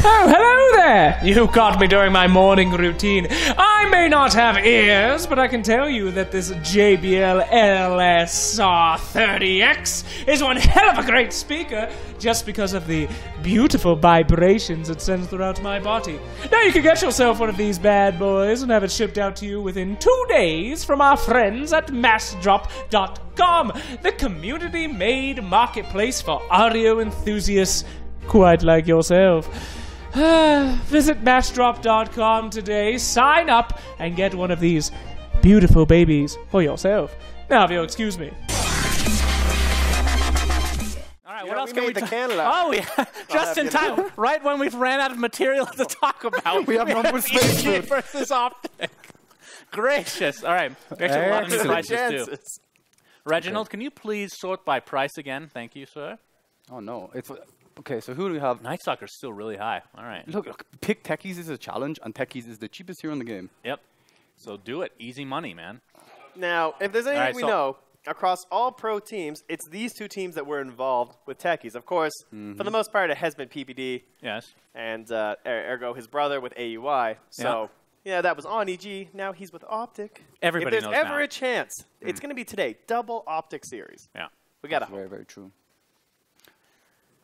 Oh, hello there! You caught me during my morning routine. I may not have ears, but I can tell you that this JBL LSR30X is one hell of a great speaker just because of the beautiful vibrations it sends throughout my body. Now you can get yourself one of these bad boys and have it shipped out to you within 2 days from our friends at massdrop.com, the community-made marketplace for audio enthusiasts quite like yourself. Visit massdrop.com today, sign up, and get one of these beautiful babies for yourself. Now, if you'll excuse me. All right, what else can we the talk? candle out. Oh, yeah, just in time, right when we've ran out of material to talk about. We have number space EG versus OpTic. Gracious. All right, actually, a lot of new prices too. Reginald, can you please sort by price again? Thank you, sir. Oh, no. It's okay, so who do we have? Night Stalker's still really high. All right. Look, pick Techies is a challenge, and Techies is the cheapest hero in the game. Yep. So do it. Easy money, man. Now, if there's anything we know, across all pro teams, it's these two teams that were involved with Techies. Of course, for the most part, it has been PPD. Yes. And ergo his brother with AUI. So, yeah, that was on EG. Now he's with OpTic. Everybody knows If there's ever now. a chance, it's going to be today. Double OpTic series. Yeah. We got to Very, very true.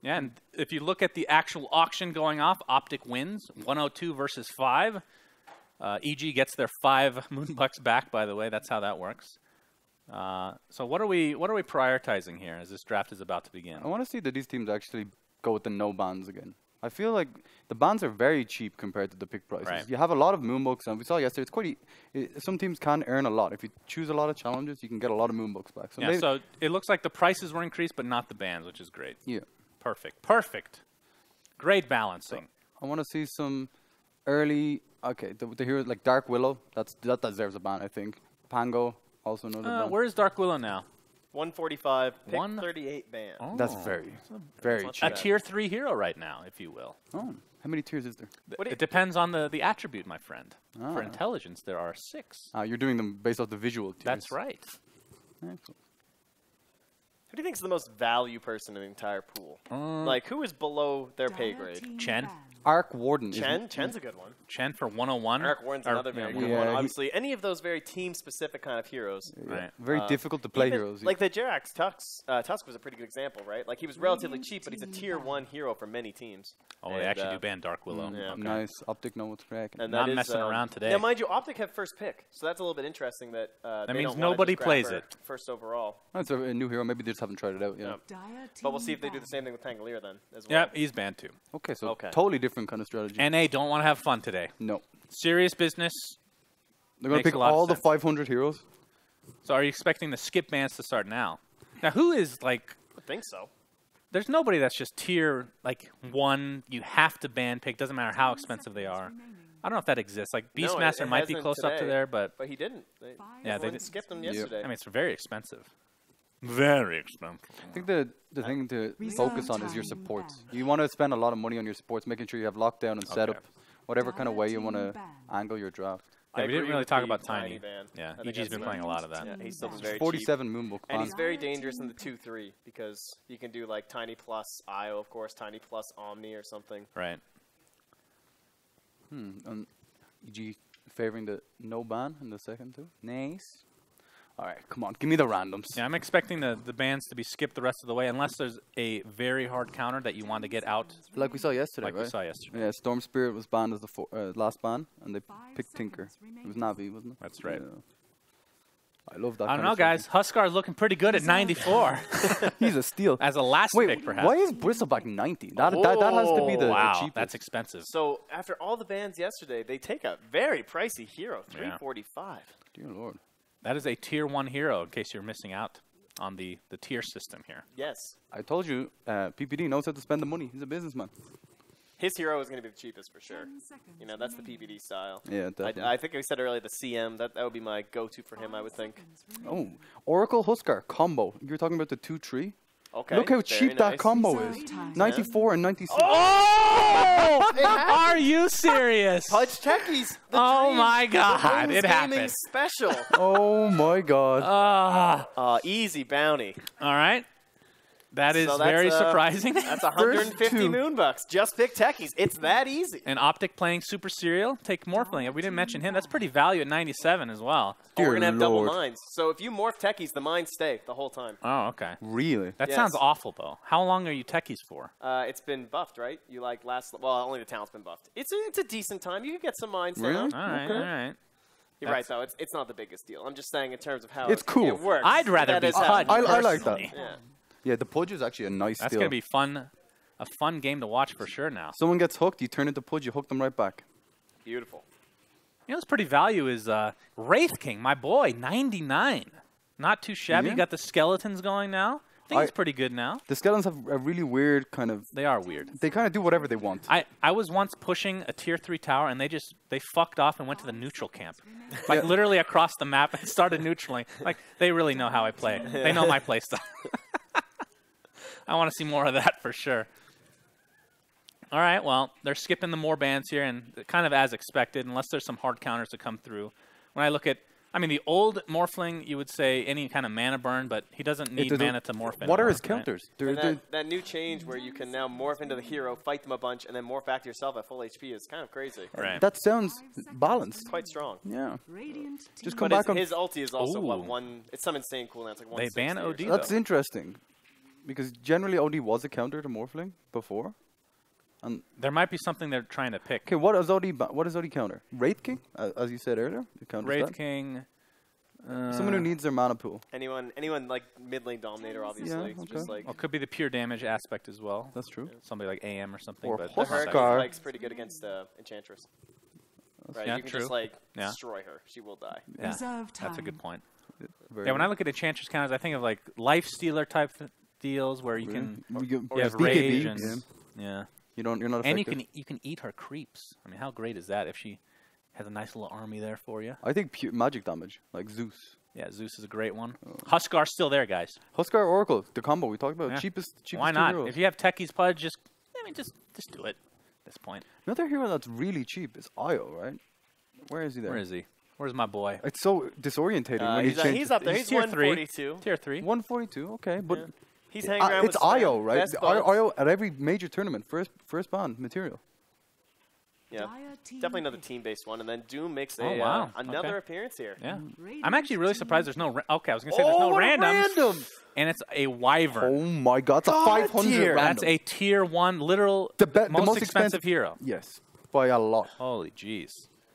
Yeah, and if you look at the actual auction going off, OpTic wins 102 versus 5. EG gets their 5 Moonbucks back. By the way, that's how that works. So what are we prioritizing here as this draft is about to begin? I want to see that these teams actually go with the no bans again. I feel like the bans are very cheap compared to the pick prices. Right. You have a lot of Moonbucks, and we saw yesterday, it's quite some teams can earn a lot. If you choose a lot of challenges, you can get a lot of Moonbucks back. So, yeah, so it looks like the prices were increased, but not the bans, which is great. Yeah. Perfect. Perfect. Great balancing. So I want to see some early, the heroes like Dark Willow, that deserves a ban, I think. Pango, also another ban. Where's Dark Willow now? 145, pick 38 ban. Oh. That's very cheap. A tier 3 hero right now, if you will. Oh, how many tiers is there? It depends on the attribute, my friend. For intelligence, there are 6. You're doing them based off the visual tiers. That's right. Excellent. Who do you think is the most value person in the entire pool? Like, who is below their pay grade? Chen. Arc Warden. Chen's a good one. Chen for 101. Arc Warden's another very good one. Obviously, any of those very team-specific kind of heroes. Right. Very difficult to play heroes. Like the Jerax Tusk was a pretty good example, right? Like, he was relatively cheap, but he's a tier 1 hero for many teams. Oh, they actually do ban Dark Willow. Yeah. Okay. Nice. OpTic know what's cracking. And Not messing around today. Now, mind you, OpTic have first pick, so that's a little bit interesting that that they means don't wanna nobody just grab plays her it. first overall. That's a new hero. Maybe they just haven't tried it out yet. But we'll see if they do the same thing with Pangolier then as well. Yeah, he's banned too. Okay, so totally different kind of strategy. NA don't want to have fun today. No. Serious business. They're going to pick all the 500 heroes. So are you expecting the skip bans to start now? Now, who is like... I think so. There's nobody that's just tier, like, 1, you have to ban pick, doesn't matter how expensive they are. I don't know if that exists. Like, Beastmaster might be close up to there, but... But he didn't. Yeah, they skipped him yesterday. I mean, it's very expensive. Very expensive. I think the thing to focus on is your supports. You want to spend a lot of money on your supports, making sure you have lockdown and setup, whatever kind of way you want to angle your draft. Yeah, we didn't really talk about Tiny. Ban. Yeah, EG's been playing a lot of that. Yeah, he's still been very 47 cheap. Moonbook. And he's very dangerous in the 2-3 because you can do like Tiny plus IO, of course, Tiny plus Omni or something. Right. And EG favoring the no ban in the second too. Nice. All right, come on, give me the randoms. Yeah, I'm expecting the bans to be skipped the rest of the way, unless there's a very hard counter that you want to get out. Like we saw yesterday, Like we saw yesterday. Yeah, Storm Spirit was banned as the last ban, and they picked Tinker. It was Navi, wasn't it? That's right. Yeah. I love that. I don't know, guys. Huskar's looking pretty good at 94. He's a steal. As a last pick, perhaps. Why is Bristleback 90? That has to be the cheapest. That's expensive. So after all the bans yesterday, they take a very pricey hero, 345. Dear Lord. That is a tier 1 hero, in case you're missing out on the tier system here. Yes. I told you, PPD knows how to spend the money. He's a businessman. His hero is going to be the cheapest for sure. You know, that's the PPD style. Yeah, definitely. I think I said earlier the CM, that would be my go-to for him, I would think. Oh, Oracle Huskar combo. You're talking about the 2-3? Okay. Look how cheap that combo is. 94 and 96. Oh! Are you serious? Pudge Techies. Oh my God! It happened. Special. Oh my God. Easy bounty. All right. That is So very surprising. That's 150 Moonbucks. Just pick techies. It's that easy. And OpTic playing Super Serial. Take Morphling. We didn't mention him. That's pretty value at 97 as well. We're going to have double mines. So if you morph techies, the mines stay the whole time. Oh, okay. Really? That sounds awful, though. How long are you techies for? It's been buffed, right? You like last... Well, only the talent's been buffed. It's a decent time. You can get some mines Really? down. All right, all right. You're right, though. It's not the biggest deal. I'm just saying in terms of how it's cool. It works. I'd rather be Pudge. I like that. Yeah. Yeah, the Pudge is actually a nice That's deal. going to be fun. A fun game to watch for sure now. Someone gets hooked, you turn into Pudge, you hook them right back. Beautiful. You know what's pretty value is Wraith King, my boy, 99. Not too shabby. Yeah. You got the skeletons going now. I think it's pretty good now. The skeletons have a really weird kind of... They are weird. They kind of do whatever they want. I was once pushing a tier 3 tower, and they fucked off and went to the neutral camp. Like, literally across the map and started neutraling. Like, they really know how I play. They know my play style. I want to see more of that for sure. All right, well, they're skipping the more bans here, and kind of as expected, unless there's some hard counters to come through. When I look at... I mean, the old Morphling, you would say any kind of mana burn, but he doesn't need mana to morph in. What are his counters? And that new change where you can now morph into the hero, fight them a bunch, and then morph back to yourself at full HP is kind of crazy. Right. That sounds balanced. It's quite strong. Yeah. Just But come back on... his ulti is also, what, one... It's some insane cooldown. It's like 160. They ban OD, That's though. interesting. Because generally OD was a counter to Morphling before. And there might be something they're trying to pick. okay, what does OD counter? Wraith King, as you said earlier? It counters Wraith that. King... Someone who needs their mana pool. Anyone like mid lane dominator, obviously. Yeah, It's okay. just like Well, it could be the pure damage aspect as well. That's true. Somebody like AM or something. Or but the that's not Hurricane Huskar. Spike's pretty good against Enchantress. Right, Yeah, you can true. just like Yeah. destroy her. She will die. Yeah, Reserve that's a time. good point. Very Yeah, when I good. look at Enchantress counters, I think of like Life Stealer type deals where you can You you have BKB, rage and yeah. yeah, You're not and effective. you can eat her creeps. I mean, how great is that if she has a nice little army there for you? I think pure magic damage, like Zeus. Yeah, Zeus is a great one. Huskar's still there, guys. Huskar Oracle, the combo we talked about, Yeah. cheapest Why two not? heroes. If you have Techie's Pudge, just do it at this point. Another hero that's really cheap is Io, right? Where is he there? Where is he? Where's my boy? It's so disorientating when you change. He's up there. He's tier 3. 142. Tier 3. 142, okay, but He's hanging around it's with Spam. Io, right? Best buds. Io at every major tournament, first ban material. Yeah, definitely another team-based one. And then Doom makes Oh, wow. another Okay. appearance here. Yeah. I'm actually really surprised there's no... okay, I was going to say there's no what a randoms. random! And it's a Wyvern. Oh my god, it's a 500 tier. random. That's a tier 1, literal, the most expensive hero. Yes, by a lot. Holy jeez.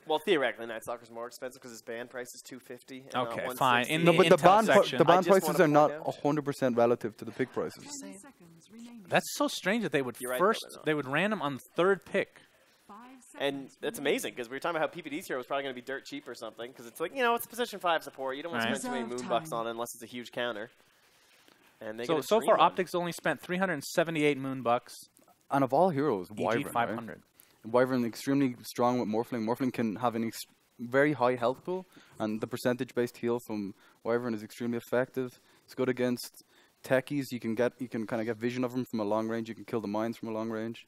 Well, theoretically, Night Stalker's more expensive because his band price is $250. And Okay, not fine. $160. In No, but the Intel ban section. the I ban just prices wanna are not point 100% relative to the pick prices. That's so strange that they would You're right, first, though, they're not. they would random on third pick. And that's amazing because we were talking about how PPD's hero was probably going to be dirt cheap or something because it's like, you know, it's a position 5 support. You don't want to Right. spend too many Reserve moonbucks time. on it unless it's a huge counter. And they So get a far, dream one. OpTic's only spent 378 moonbucks. And of all heroes, EG Wyvern, right? 500. Wyvern extremely strong with Morphling. Morphling can have an very high health pool, and the percentage-based heal from Wyvern is extremely effective. It's good against techies. You can kind of get vision of them from a long range. You can kill the mines from a long range.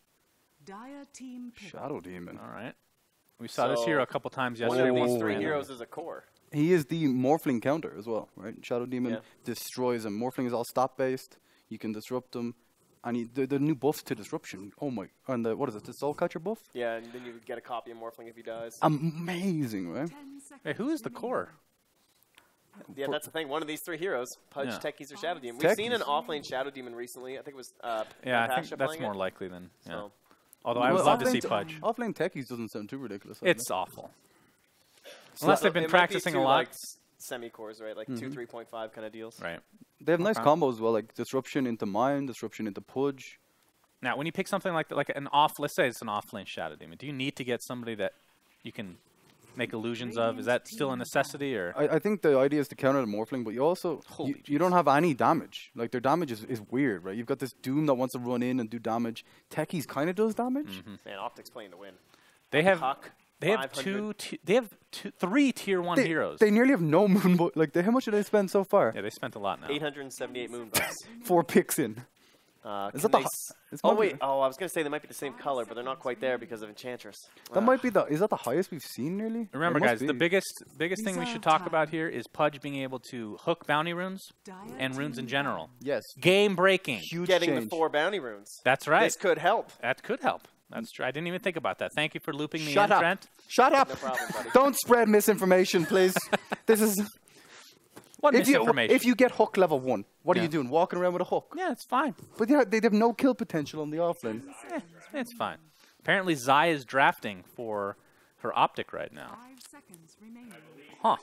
Dire team pick. Shadow Demon. All right. We saw this So, hero a couple times One yesterday. of these Oh, three man. heroes is a core. He is the Morphling counter as well, right? Shadow Demon Yeah. destroys him. Morphling is all stat-based. You can disrupt him. And the new buffs to disruption. Oh my! And what is it? The Soul Catcher buff? Yeah, and then you would get a copy of Morphling if he dies. Amazing, right? 10 seconds Hey, who is the core? Yeah, that's the thing. One of these three heroes, Pudge, Yeah. Techies, or Shadow Demon. We've seen an Techies. offlane Shadow Demon recently. I think it was Yeah, I Natasha think that's playing more it. likely than. Yeah. So, Although I would Well, love to offlane see te- Pudge. Offlane techies doesn't sound too ridiculous. does It's it? awful. Unless they've been it might be practicing two, a lot. like, semi-cores, right? Like 2 3.5 kind of deals. Right. They have nice Okay. combos as well, like disruption into mine, disruption into Pudge. Now, when you pick something like an off, let's say it's an off-lane Shadow Demon, do you need to get somebody that you can make illusions of? Is that still a necessity, or? I think the idea is to counter the Morphling, but you also Holy you don't have any damage. Like their damage is weird, right? You've got this Doom that wants to run in and do damage. Techies kind of does damage. Man, OpTic's playing to win. They have Huck, they have 500. three tier 1 heroes. They nearly have no moon. Like how much did they spend so far? Yeah, they spent a lot now. 878 moonbucks. 4 picks in. Is that the? Oh wait. Oh, I was gonna say they might be the same color, but they're not quite there because of Enchantress. That might be the. Is that the highest we've seen nearly? Remember, guys, the biggest thing we should talk about here is Pudge being able to hook bounty runes and runes in general. Yes. Game breaking. Huge Getting change. the 4 bounty runes. That's right. This could help. That could help. That's true. I didn't even think about that. Thank you for looping me Shut in, up. Trent. Shut up. No problem, buddy. Don't spread misinformation, please. This is. What misinformation? If you get hook level 1, what are you doing? Walking around with a hook? Yeah, it's fine. But they have no kill potential on the offlane. It's fine. Apparently, Zai is drafting for her OpTic right now. 5 seconds remaining. Huh.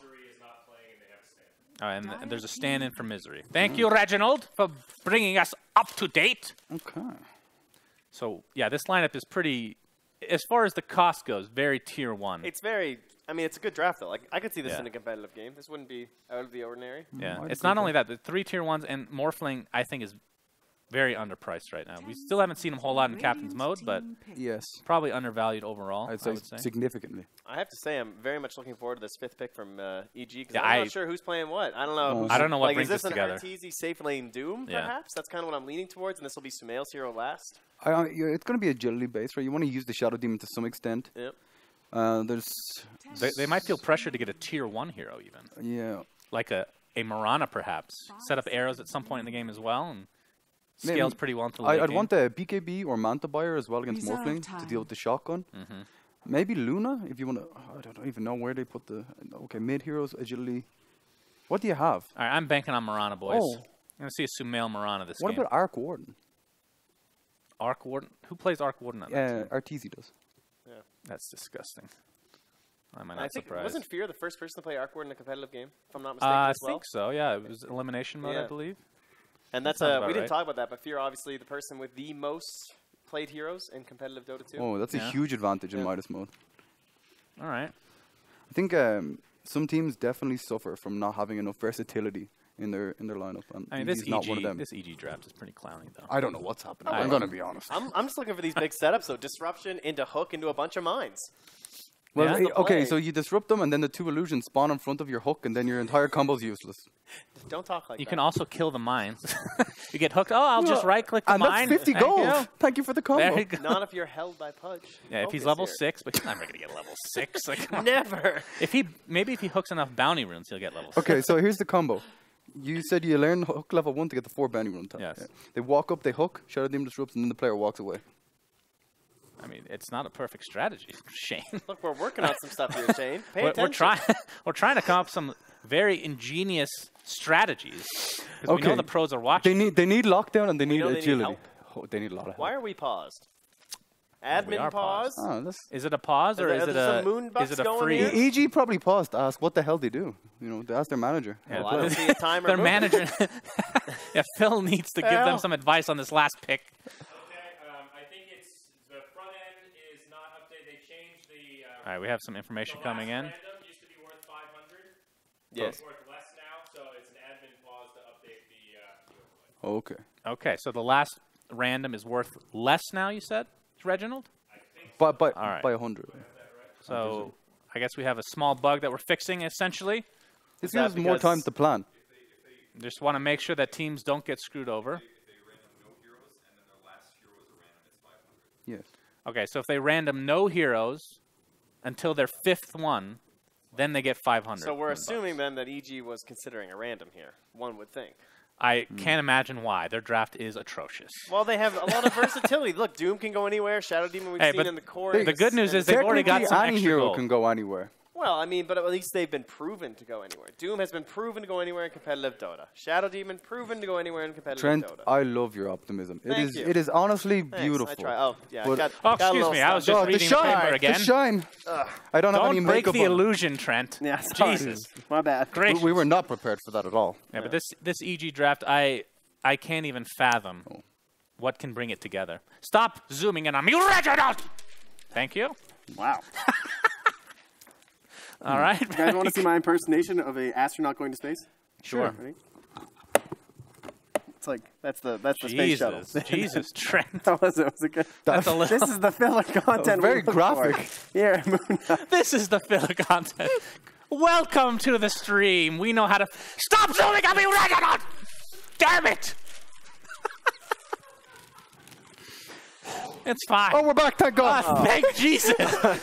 Oh, and there's a stand-in for Misery. Thank you, Reginald, for bringing us up to date. Okay. So, yeah, this lineup is pretty, as far as the cost goes, very tier 1. It's very. I mean, it's a good draft though. Like I could see this in a competitive game. This wouldn't be out of the ordinary. Yeah, it's not only that. The 3 tier 1s and Morphling, I think, is very underpriced right now. We still haven't seen him a whole lot in Captain's Mode, but Yes. probably undervalued overall, I'd I would say. significantly. I have to say, I'm very much looking forward to this 5th pick from EG because Yeah, I'm not sure who's playing what. I don't know. I don't know what like, brings is this this together. an Arteezy safe lane Doom, Yeah. perhaps? That's kind of what I'm leaning towards, and this will be Sumail's hero last. It's going to be agility based, right? You want to use the Shadow Demon to some extent. Yep. They might feel pressure to get a tier 1 hero even. Yeah. Like a Mirana, perhaps. Set up arrows at some point in the game as well, and scales pretty well into the late I'd game. want the BKB or Manta Buyer as well against Reserve Morphling time. to deal with the shotgun. Maybe Luna, if you want to. I don't even know where they put the. Okay, mid heroes, agility. What do you have? All right, I'm banking on Mirana, boys. Oh. I'm going to see a Sumail Mirana this What game. about Arc Warden? Arc Warden? Who plays Arc Warden on that team? Arteezy does. That's disgusting. I'm I not think surprised. wasn't Fear the first person to play Arc Ward in a competitive game, if I'm not mistaken? I as well? think so, yeah. It was elimination mode, I Yeah. believe. And that's sounds about we didn't right. talk about that, but Fear obviously the person with the most played heroes in competitive Dota 2. Oh, that's a huge advantage in Midas mode. All right. I think some teams definitely suffer from not having enough versatility in their lineup. And I mean, he's not one of them. this EG draft is pretty clowny, though. I don't know what's happening. I'm going to be honest. I'm just looking for these big setups, so disruption into hook into a bunch of mines. Well, Yeah. okay, play. so you disrupt them, and then the 2 illusions spawn in front of your hook, and then your entire combo's useless. Don't talk like You that. can also kill the mines. You get hooked. Oh, I'll just right-click the And mine. that's 50 Thank gold. you. Thank you for the combo. There you go. Not if you're held by Pudge. Yeah, if he's Focus level here. 6, but he's never going to get level 6. Like, come on. Never. Maybe if he hooks enough bounty runes, he'll get level 6. Okay, so here's the combo. You said you learn hook level 1 to get the 4 bounty rune time. Yes. Yeah. They walk up, they hook, Shadow Demon disrupts, and then the player walks away. I mean, it's not a perfect strategy, Shane. Look, we're working on some stuff here, Shane. Pay attention. We're trying to come up with some very ingenious strategies because we know the pros are watching. They need lockdown and they need know they need agility. help. Oh, they need a lot of help. Why are we paused? We Admin are pause. paused. Oh, Is it a pause or Are is there it a some moonbucks is it a going free? here? EG probably paused to ask what the hell they do. You know, they ask their manager. Yeah, Well, I don't see a timer their moving. manager. Yeah, Phil needs to give them Hell. some advice on this last pick. Okay, I think it's the front end is not updated. They changed the. All right, we have some information coming in. Random used to be worth 500. Yes. It's worth less now, so it's an admin pause to update the overlay. Okay. Okay, so the last random is worth less now. You said, Reginald. By right. 100. So I guess we have a small bug that we're fixing essentially. This that gives us more because- time to plan. Just want to make sure that teams don't get screwed over. Yes. Okay, so if they random no heroes until their 5th one, then they get 500. So we're $100. assuming then that EG was considering a random here. One would think. I can't imagine why. Their draft is atrocious. Well, they have a lot of versatility. Look, Doom can go anywhere. Shadow Demon we've Hey, seen but in the core. the good news is they've already got Technically, some any extra hero gold. can go anywhere. Well, I mean, but at least they've been proven to go anywhere. Doom has been proven to go anywhere in competitive Dota. Shadow Demon proven to go anywhere in competitive Trent, Dota. I love your optimism. Thank you. It is honestly Thanks, beautiful. I try. Oh, yeah. But- got Oh, a excuse little me. I was just Oh, the reading the shine, paper again. the shine. I don't have any Don't break makeup the on. illusion, Trent. Yeah, sorry. Jesus. My bad. Great. We were not prepared for that at all. Yeah, but this EG draft, I can't even fathom what can bring it together. Stop zooming in on me, Reginald! Thank you. Wow. All right. You guys want to see my impersonation of an astronaut going to space? Sure. Ready? It's like that's the space shuttle. Jesus, Trent. How was it? Was it good? That's a little. This is the filler content. Very we look graphic. for. Here, Moonduck. This is the filler content. Welcome to the stream. We know how to. Stop zooming on me, Reginald! Damn it! It's fine. Oh, we're back. Thank God. Thank Jesus.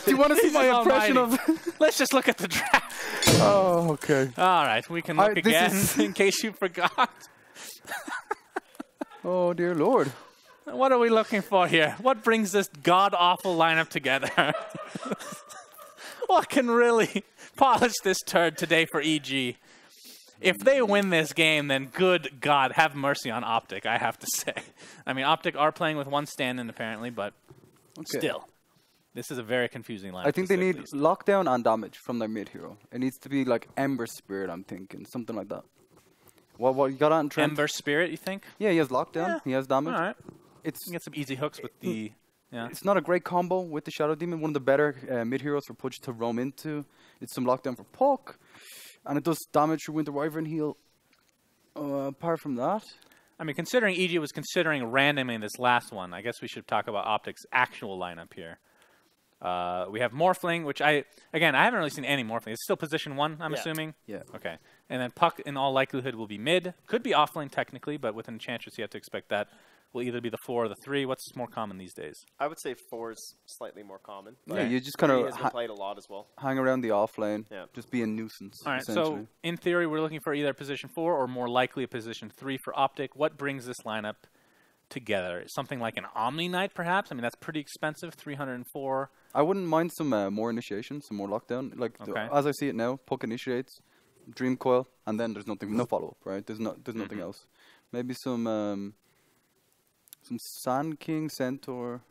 Do you want to see my impression Almighty. of? Let's just look at the draft. Oh, okay. All right, we can look this again is- in case you forgot. Oh dear Lord. What are we looking for here? What brings this god-awful lineup together? What can really polish this turd today for EG? If they win this game, then good God, have mercy on OpTic, I have to say. I mean, OpTic are playing with one stand-in, apparently, but still. This is a very confusing lineup. I think they to say need the least. lockdown and damage from their mid hero. It needs to be like Ember Spirit, I'm thinking. Something like that. What you got on Trent? Ember Spirit, you think? Yeah, he has lockdown. Yeah. He has damage. All right. It's You can get some easy hooks with the... Yeah. It's not a great combo with the Shadow Demon. One of the better mid heroes for Pudge to roam into. It's some lockdown for Puck. And it does damage for Winter Wyvern heal. Apart from that... I mean, considering EG was considering randoming this last one, I guess we should talk about OpTic's actual lineup here. We have Morphling, which I haven't really seen any Morphling. It's still position 1, I'm assuming? Yeah. Okay. And then Puck, in all likelihood, will be mid. Could be offlane, technically, but with Enchantress, you have to expect that will either be the 4 or the 3. What's more common these days? I would say 4 is slightly more common. Yeah, you just kind 3 of has been played a lot as well. hang around the off lane. Yeah. Just be a nuisance, All right, essentially. so in theory, we're looking for either position 4 or more likely a position 3 for OpTic. What brings this lineup together? Something like an Omni Knight, perhaps? I mean, that's pretty expensive, 304. I wouldn't mind some more initiation, some more lockdown. Like as I see it now, Puck initiates, Dream Coil, and then there's nothing, no follow up, right? There's nothing else. Maybe some Sand King, Centaur,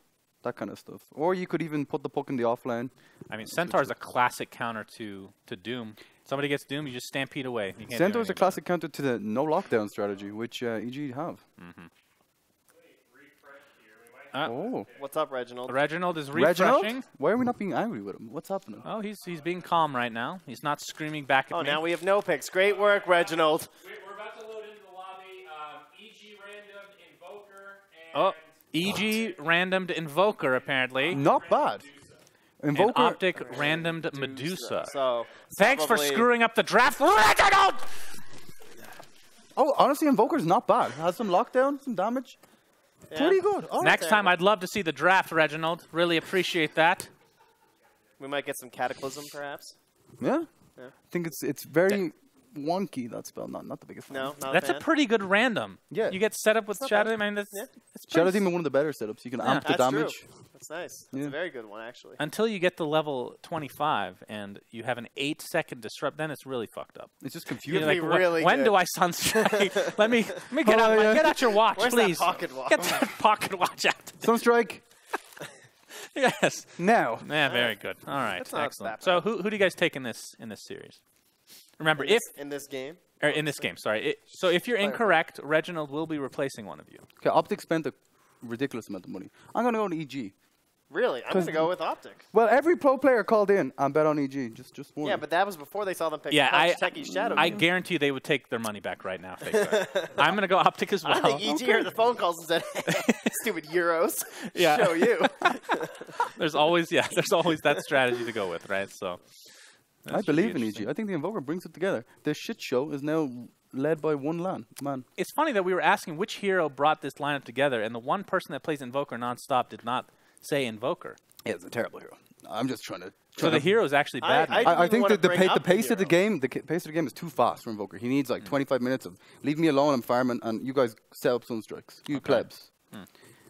that kind of stuff. Or you could even put the Puck in the offlane. I mean, Centaur is a classic counter to Doom. Somebody gets Doom, you just stampede away. You can't Centaur do is a anything classic counter to the no lockdown strategy, which EG have. What's up, Reginald? Reginald is refreshing. Reginald? Why are we not being angry with him? What's happening? Oh, he's being calm right now. He's not screaming back at Oh, me. now we have no picks. Great work, Reginald. We're about to load into the lobby. EG random Invoker and Oh, EG randomed Invoker, apparently. Not bad. And Invoker. OpTic randomed Medusa. So Thanks for probably- screwing up the draft, Reginald! Oh, honestly, Invoker's not bad. Has some lockdown, some damage. Yeah. Pretty good. All right. Next time, I'd love to see the draft, Reginald. Really appreciate that. We might get some Cataclysm, perhaps. Yeah. Yeah. I think it's very wonky, that spell. Not the biggest fan. No, not That's a a fan. pretty good random. Yeah. You get set up with not Shadow. bad. I mean, that's, Yeah. it's Shadow pretty Demon, one of the better setups. You can amp the That's damage. true. That's nice. That's Yeah. a very good one, actually. until you get to level 25 and you have an 8-second disrupt, then it's really fucked up. It's just You're confusing. Be like, really when good. do I sunstrike? let me get out. yeah. Get out your watch, Where's please. that pocket watch? Get that pocket watch out. Sunstrike Yes. now. Yeah, very good. All right, That's not excellent. that So who do you guys take in this series? Remember, if in this game, or in this game, sorry. So if you're incorrect, Reginald will be replacing one of you. Okay, OpTic spent a ridiculous amount of money. I'm gonna go to EG. really, I'm going to go with OpTic. Well, every pro player called in and bet on EG. Just one. Yeah, but that was before they saw them pick Yeah, Punch, Techie, Shadow. I Demon. guarantee you they would take their money back right now. If they could. I'm gonna go OpTic as well. I think EG heard the phone calls and said, "Stupid Euros, Yeah. show you." There's always that strategy to go with, right? So I believe in EG. I think the Invoker brings it together. The shit show is now led by one man. It's funny that we were asking which hero brought this lineup together, and the one person that plays Invoker nonstop did not say Invoker. Yeah, it's a terrible hero. I'm just trying to. So the hero is actually bad. I- now. I think wanna that the bring up the pace of the hero. game, pace of the game is too fast for Invoker. He needs like 25 minutes of leave me alone. I'm farming, and you guys set up sunstrikes. You plebs.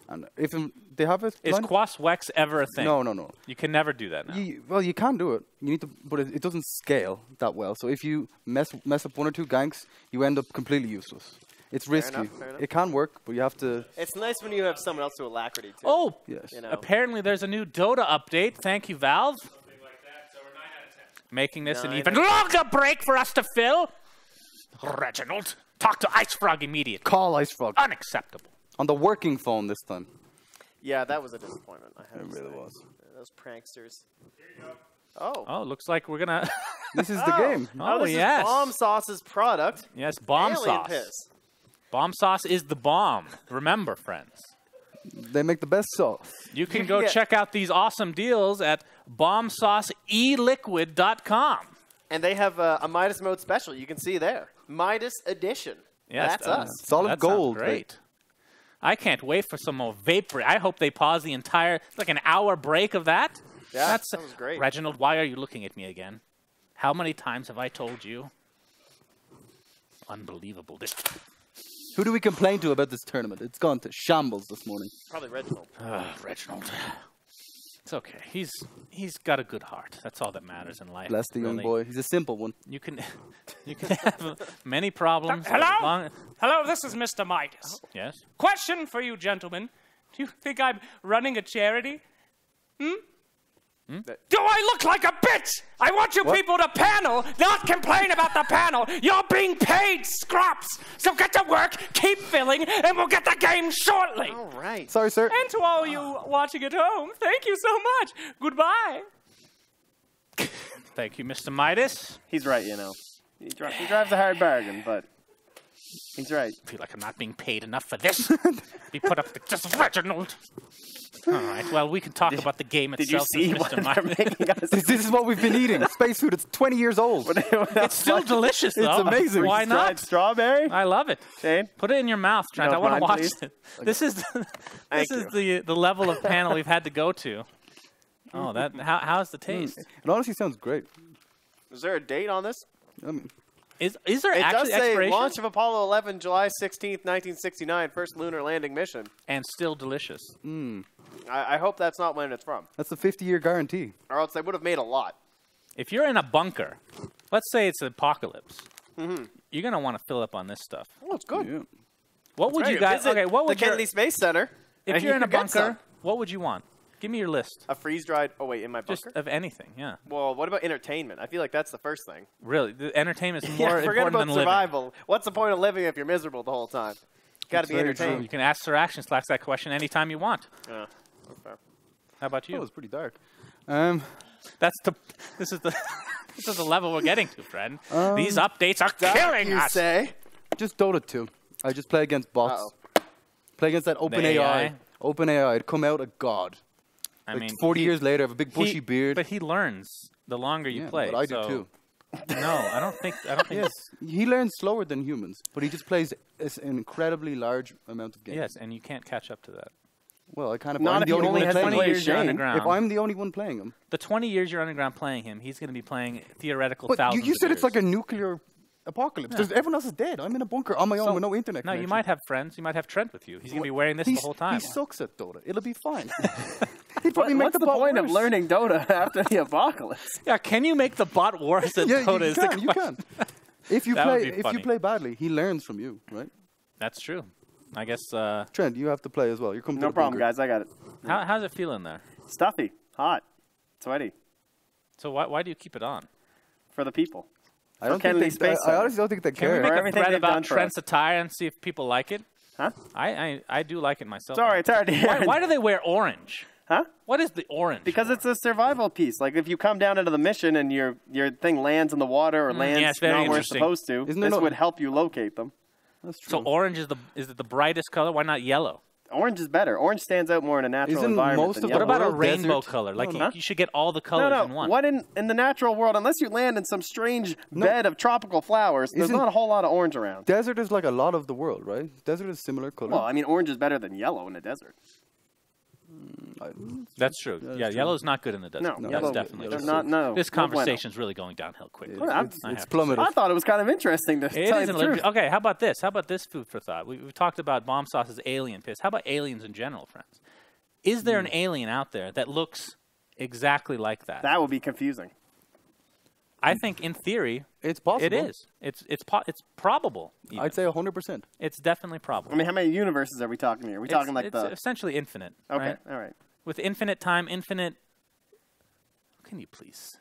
And if they have it, Is Quas Wex ever a thing? no. You can never do that now. You can do it. You need to, but it doesn't scale that well. So if you mess up one or two ganks, you end up completely useless. It's risky. enough, fair enough. It can work, but you have to. It's nice when you have someone else to alacrity too. Oh, Yes. You know. apparently there's a new Dota update. Thank you, Valve. Making this an 9 even longer break for us to fill. Reginald, talk to Ice Frog immediately. Call Ice Frog Unacceptable. on the working phone this time. Yeah, that was a disappointment. I have It to really say. was. Those pranksters. Oh. Oh, looks like we're gonna. This is the game. Oh, this yes. is Bomb Sauce's product. Yes, bomb Alien sauce. Piss. Bomb sauce is the bomb. Remember, friends. They make the best sauce. You can go Yeah. check out these awesome deals at bombsauceeliquid.com. And they have a Midas mode special. You can see there. Midas edition. Yes, That's us. Solid that sounds gold, Great. I can't wait for some more vapor. I hope they pause the entire, like an hour break of that. Yeah, that was great. Reginald, why are you looking at me again? How many times have I told you? Unbelievable. Who do we complain to about this tournament? It's gone to shambles this morning. Probably Reginald. Reginald. It's okay. He's got a good heart. That's all that matters in life. Bless the young boy. He's a simple one. You can have many problems. Hello? Hello, this is Mr. Midas. Yes? Question for you, gentlemen. Do you think I'm running a charity? Do I look like a bitch? I want you people to panel, not complain about the panel. You're being paid scraps. So get to work, keep filling, and we'll get the game shortly. All right. Sorry, sir. And to all you watching at home, thank you so much. Goodbye. Thank you, Mr. Midas. He's right, you know. He drives a hard bargain, but he's right. I feel like I'm not being paid enough for this. Be put up to just Reginald. All right, well, we can talk about the game itself. Did you see what they're making us? This is what we've been eating. Space food. It's 20 years old. It's still delicious, though. It's amazing. Why not? Dried strawberry? I love it. Shane? Put it in your mouth, Trent. I want to watch it. This is the level of panel we've had to go to. Oh, how's the taste? It honestly sounds great. Is there a date on this? I mean, Is there It actually does say expiration? launch of Apollo 11, July 16th, 1969, first lunar landing mission. And still delicious. I hope that's not when it's from, that's a 50-year guarantee. or else they would have made a lot. If you're in a bunker, let's say it's an apocalypse, you're going to want to fill up on this stuff. Oh, it's good. Yeah. What would Right, you guys... visit Okay, what would the Kennedy Space Center? If and you're in a you get bunker, some. what would you want? Give me your list. A freeze-dried... Oh, wait, in my bunker? Just of anything, yeah. Well, what about entertainment? I feel like that's the first thing. Really, the entertainment is Yeah, more forget important about than living. survival. What's the point of living if you're miserable the whole time? Got to be very entertained. You can ask Sir Action Slacks that question anytime you want. Yeah, that's fair. How about Oh, you? it's pretty dark. This is the level we're getting to, friend. These updates are killing you us. say? Just Dota 2. I just play against bots. Uh-oh. Play against that open The AI. AI? Open AI. It'd come out a god. I Like mean, 40 years later, I have a big bushy beard. But he learns the longer you Yeah, play. but I do so- too. No, I don't think. Yes, he learns slower than humans, but he just plays an incredibly large amount of games. Yes, and you can't catch up to that. Well, I kind of. Not I'm if the he only only one has playing 20 play years you're Shane. underground. If I'm the only one playing him. The 20 years you're underground playing him, he's going to be playing theoretical But thousands you said of it's years. like a nuclear apocalypse. Everyone else is dead. I'm in a bunker on my own with no internet No, connection. you might have friends. You might have Trent with you. He's going to be wearing this the whole time. He sucks at Dota. It'll be fine. He'd probably make What's the bot point of worse. learning Dota after the apocalypse? Yeah, can you make the bot worse than Yeah, Dota? you is the can. You question. can. If you That would play, be if funny. you play badly, he learns from you, right? That's true. I guess. Trent, you have to play as well. You're coming to No the problem, bunker. guys. I got it. how's it feeling there? Stuffy, hot, sweaty So why do you keep it on? for the people. I don't Kennedy think they, Space I Center. honestly don't think they Can we care. make a everything thread they've done about for Trent's us. attire and see if people like it? Huh? I do like it myself. Sorry, it's hard to hear. Why do they wear orange? Huh? What is the orange? Because it's a survival piece. Like if you come down into the mission and your thing lands in the water or lands yeah, it's very not where it's interesting. supposed to, Isn't there this no- would help you locate them. That's true. So orange is it the brightest color? Why not yellow? Orange is better. Orange stands out more in a natural Isn't environment most than of the yellow. What about a world rainbow desert? color? Like No, you should get all the colors in one. What in the natural world, unless you land in some strange bed of tropical flowers, there's Isn't- not a whole lot of orange around. Desert is like a lot of the world, right? Desert is similar color. Well, I mean, orange is better than yellow in the desert. That's true. Yeah, yellow's not good in the desert. No, That's yellow- definitely they're true. not- no, This no bueno. conversation's really going downhill quickly. Well, it's I have to plummeted. I thought it was kind of interesting to It tell you isn't the truth. okay, how about this? How about this food for thought? We've talked about Bomb Sauce's alien piss. How about aliens in general, friends? Is there an alien out there that looks exactly like that? That would be confusing. I think, in theory, It's possible. it is. It's probable. Even. I'd say 100%. It's definitely probable. I mean, how many universes are we talking here? Are we talking like it's the... essentially infinite. Okay, right? all right. With infinite time, infinite. Can you please?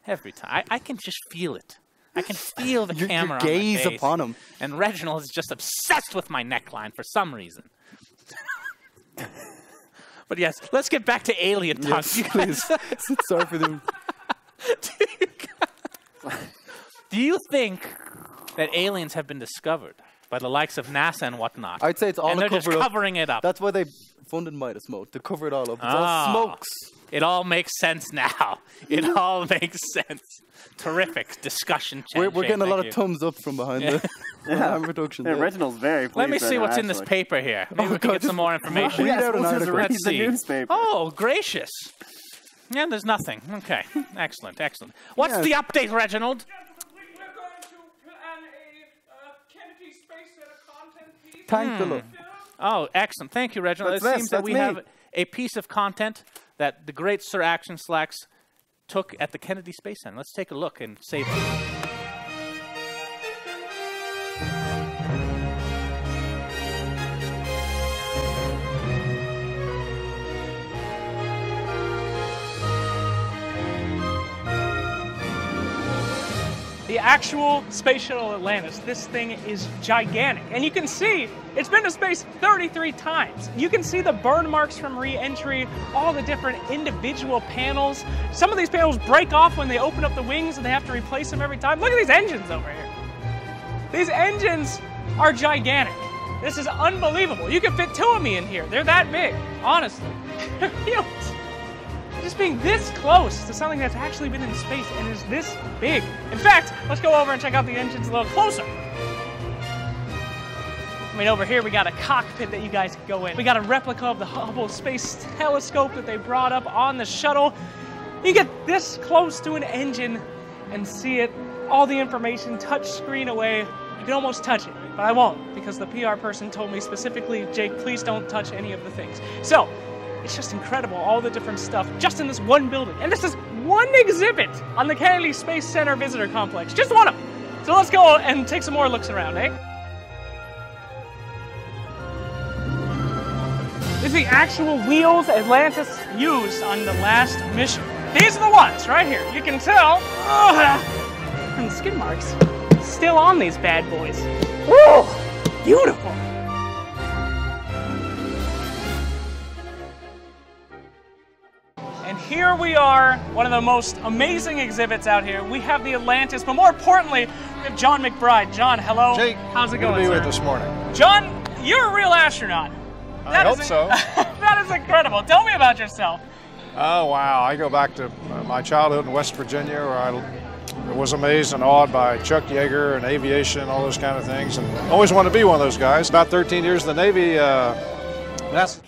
Every time, I can just feel it. I can feel the Your camera gaze on my face. upon him. And Reginald is just obsessed with my neckline for some reason. But yes, let's get back to alien talk. Yes, please. Sorry for them. Do you think that aliens have been discovered by the likes of NASA and whatnot? I'd say it's all and a they're just cover-up. covering it up. That's why they funded Midas mode, to cover it all up. It's Ah. all smokes. It all makes sense now. It all makes sense. Terrific discussion. We're Shane, getting a lot thank of thumbs up from behind you. the... harm reduction. Yeah, there. Reginald's very pleased. Let me see right what's now, in this actually. paper here. Maybe we can get some more information. Read out an Just article. read Let's the see. newspaper. Oh, gracious. Yeah, there's nothing. Okay. Excellent, excellent. What's the update, Reginald? We're going to plan a Kennedy Space Center content piece. Thank the Lord. Oh, excellent. Thank you, Reginald. That's It seems that that's we me. have a piece of content that the great Sir Action Slacks took at the Kennedy Space Center. Let's take a look and save it. The actual Space Shuttle Atlantis, this thing is gigantic. And you can see, it's been to space 33 times. You can see the burn marks from re-entry, all the different individual panels. Some of these panels break off when they open up the wings and they have to replace them every time. Look at these engines over here. These engines are gigantic. This is unbelievable. You can fit 2 of me in here. They're that big, honestly. They're huge. Just being this close to something that's actually been in space and is this big. In fact, let's go over and check out the engines a little closer. I mean, over here we got a cockpit that you guys can go in. We got a replica of the Hubble Space Telescope that they brought up on the shuttle. You get this close to an engine and see it, all the information, touch screen away. You can almost touch it, but I won't because the PR person told me specifically, Jake, please don't touch any of the things. So, it's just incredible, all the different stuff, just in this one building. And this is one exhibit on the Kennedy Space Center Visitor Complex. Just one of them. So let's go and take some more looks around, eh? This is the actual wheels Atlantis used on the last mission. These are the ones right here. You can tell, and the skid marks still on these bad boys. Woo! Beautiful. And here we are, one of the most amazing exhibits out here. We have the Atlantis, but more importantly, we have John McBride. John, hello. Jake, how's it good going, to be sir? with this morning. John, you're a real astronaut. I hope so. That is incredible. Tell me about yourself. Oh, wow. I go back to my childhood in West Virginia where I was amazed and awed by Chuck Yeager and aviation and all those kind of things, and always wanted to be one of those guys. About 13 years in the Navy, that's...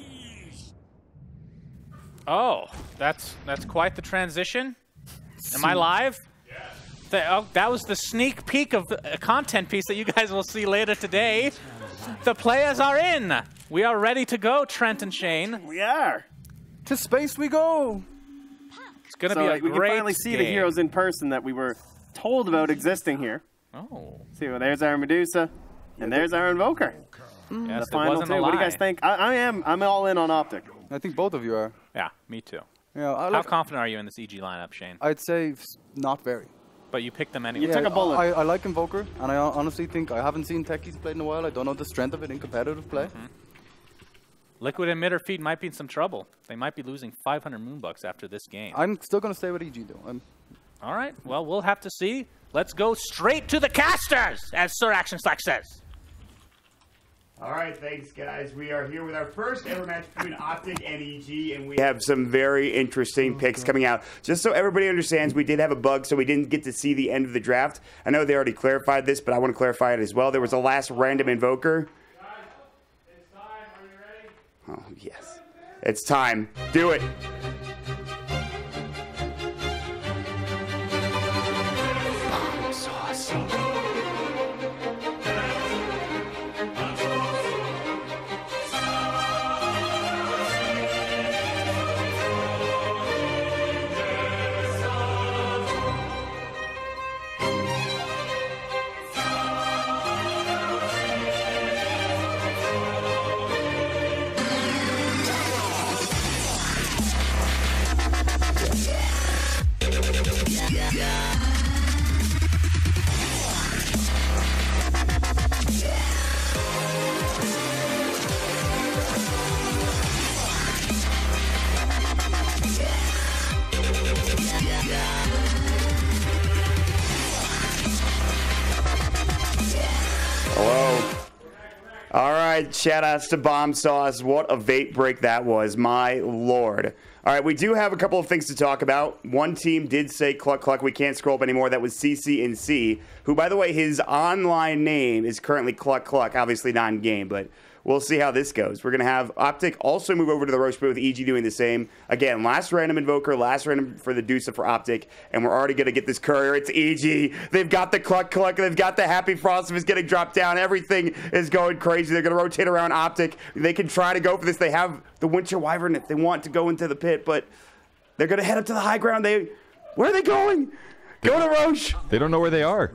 Oh, that's quite the transition. Am I live? Yeah. That was the sneak peek of a content piece that you guys will see later today. The players are in. We are ready to go, Trent and Shane. We are. To space we go. It's going to be a we great can finally see game. the heroes in person that we were told about existing here. Oh. See, well, there's our Medusa, and there's our Invoker. Yes, The final two. What do you guys think? I'm all in on OpTic. I think both of you are. Yeah, me too. Yeah, How confident are you in this EG lineup, Shane? I'd say not very. But you picked them anyway. You took a bullet. I like Invoker, and I honestly think I haven't seen Techies played in a while. I don't know the strength of it in competitive play. Liquid Emitter Feed might be in some trouble. They might be losing 500 Moonbucks after this game. I'm still going to stay with EG, though. All right. Well, we'll have to see. Let's go straight to the casters, as Sir Action Slack says. All right, thanks, guys. We are here with our first ever match between OpTic and EG, and we have some very interesting picks coming out. Just so everybody understands, we did have a bug, so we didn't get to see the end of the draft. I know they already clarified this, but I want to clarify it as well. There was a last random Invoker. Guys, it's time. Are you ready? Oh, yes. It's time. Do it. right, shout-outs to Bomb Sauce. What a vape break that was, my lord. All right, we do have a couple of things to talk about. One team did say cluck cluck. We can't scroll up anymore. That was CCNC, who, by the way, his online name is currently cluck cluck. Obviously not in game, but we'll see how this goes. We're going to have OpTic also move over to the Roche booth, EG doing the same. Again, last random Invoker, last random for the Deuce for OpTic, and we're already going to get this courier. It's EG. They've got the cluck cluck. They've got the Happy Frostifus getting dropped down. Everything is going crazy. They're going to rotate around OpTic. They can try to go for this. They have the Winter Wyvern if they want to go into the pit, but they're going to head up to the high ground. Where are they going? Go to Roche. They don't know where they are.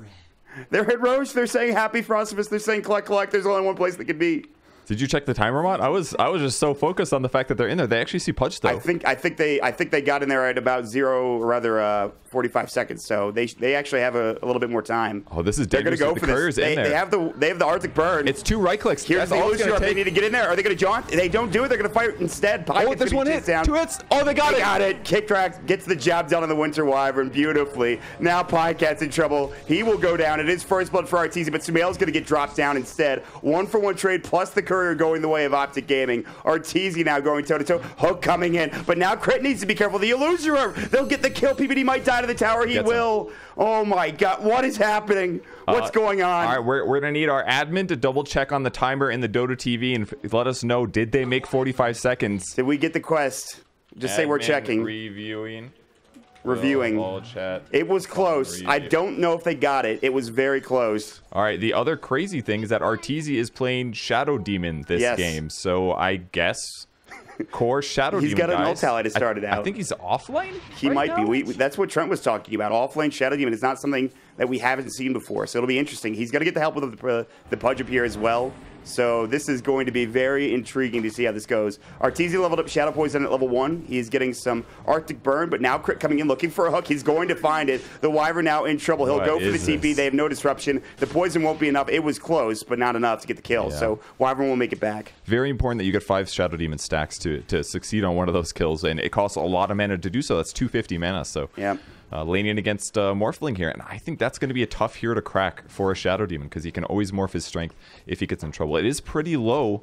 They're at Roche. They're saying Happy Frostifus. They're saying cluck cluck. There's only one place they could be. Did you check the timer, Mott? I was just so focused on the fact that they're in there. They actually see Pudge though. I think they got in there at about 45 seconds. So they actually have a little bit more time. Oh, this is They're going to go for this. They have the Arctic Burn. It's 2 right clicks. Here's the illusion. They need to get in there. Are they going to jaunt? They don't do it. They're going to fight instead. Oh, there's one hit. Down. 2 hits. Oh, they got it. Kick track gets the job done on the Winter Wyvern beautifully. Now Pycat's in trouble. He will go down. It is first blood for Arteezy, but Sumail's going to get dropped down instead. 1-for-1 trade plus the courier going the way of OpTic Gaming. Arteezy now going toe-to-toe. Hook coming in. But now Crit needs to be careful. The Illusorer. They'll get the kill. PBD might die to the tower. He will. Oh, my God. What is happening? What's going on? All right, we're going to need our admin to double-check on the timer in the Dota TV and let us know, did they make 45 seconds? Did we get the quest? Just say we're checking. Reviewing. Chat. It was close. I don't know if they got it. It was very close. All right. The other crazy thing is that Arteezy is playing Shadow Demon this game. So I guess core Shadow Demon. He's got an ult ally to start it out. I think he's offlane. He might be. That's what Trent was talking about. Offlane Shadow Demon is not something that we haven't seen before. So it'll be interesting. He's going to get the help with the Pudge up here as well. So this is going to be very intriguing to see how this goes. Arteezy leveled up Shadow Poison at level 1. He's getting some Arctic Burn, but now Crit coming in looking for a hook. He's going to find it. The Wyvern now in trouble. He'll go for the TP. They have no disruption. The Poison won't be enough. It was close, but not enough to get the kill. Yeah. So Wyvern will make it back. Very important that you get 5 Shadow Demon stacks to succeed on one of those kills, and it costs a lot of mana to do so. That's 250 mana. So yeah. Laning against Morphling here, and I think that's going to be a tough hero to crack for a Shadow Demon because he can always morph his strength if he gets in trouble. It is pretty low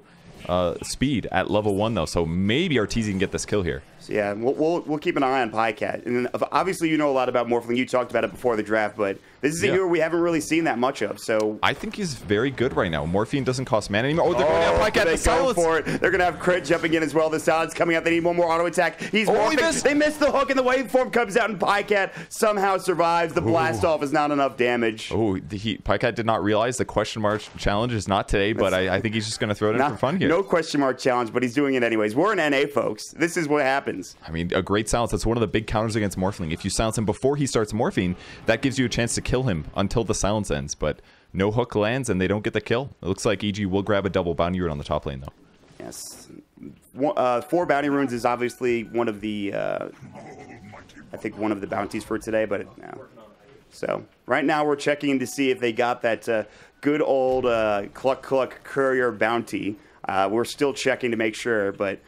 speed at level 1 though, so maybe Arteezy can get this kill here. So yeah, we'll keep an eye on Pycat. And then, obviously you know a lot about Morphling. You talked about it before the draft, but this is a hero we haven't really seen that much of. So I think he's very good right now. Morphine doesn't cost mana anymore. Oh, they're going to have Pycat. They go for it. They're going to have Crit jumping in as well. The Silence coming out. They need one more auto attack. He's morphing. They missed the hook, and the waveform comes out, and Pycat somehow survives. The blast off is not enough damage. Oh, Pycat did not realize the question mark challenge is not today, but I think he's just going to throw it in for fun here. No question mark challenge, but he's doing it anyways. We're in NA, folks. This is what happens. I mean, a great silence. That's one of the big counters against Morphling. If you silence him before he starts morphing, that gives you a chance to kill him until the silence ends. But no hook lands, and they don't get the kill. It looks like EG will grab a double bounty rune on the top lane, though. Yes. 4 bounty runes is obviously one of the, I think one of the bounties for today, but no. So right now we're checking to see if they got that good old Cluck Cluck Courier bounty. We're still checking to make sure, but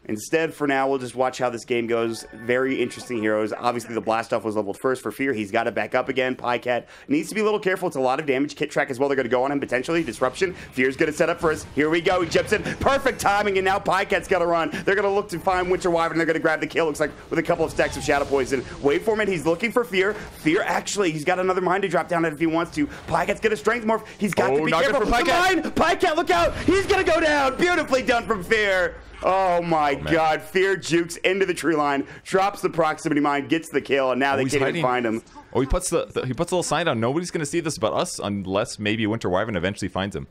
instead, for now, we'll just watch how this game goes. Very interesting heroes. Obviously, the Blastoff was leveled first for Fear. He's got it back up again. Pycat needs to be a little careful. It's a lot of damage. Kit track as well. They're going to go on him, potentially. Disruption. Fear's going to set up for us. Here we go. He jumps in. Perfect timing, and now Pycat's got to run. They're going to look to find Winter Wyvern. They're going to grab the kill, looks like, with a couple of stacks of Shadow Poison. Waveform it. He's looking for Fear. Fear, actually, he's got another mine to drop down if he wants to. Pycat's going to strength morph. He's got to be careful. For Pycat. Pycat, look out. He's going to go down. Beautifully done from Fear. Oh my God! Fear jukes into the tree line, drops the proximity mine, gets the kill, and now they can't even find him. Oh, he puts a little sign down. Nobody's going to see this but us, unless maybe Winter Wyvern eventually finds him.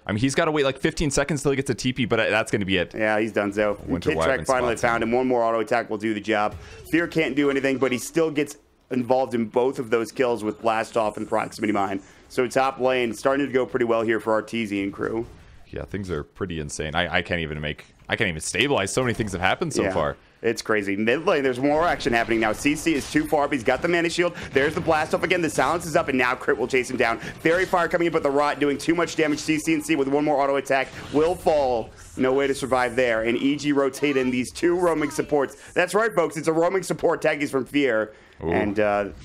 I mean, he's got to wait like 15 seconds till he gets a TP, but that's going to be it. Yeah, he's done so. Kit track finally found him. One more auto attack will do the job. Fear can't do anything, but he still gets involved in both of those kills with blast off and proximity mine. So top lane starting to go pretty well here for Arteezy and crew. Yeah, things are pretty insane. I can't even stabilize. So many things have happened so far. It's crazy. Mid lane, there's more action happening now. CC is too far up. He's got the mana shield. There's the blast off again. The silence is up, and now Crit will chase him down. Fairy Fire coming in, but the Rot doing too much damage. CC with one more auto attack will fall. No way to survive there. And EG rotate in these 2 roaming supports. That's right, folks. It's a roaming support. Taggies from Fear. Ooh. And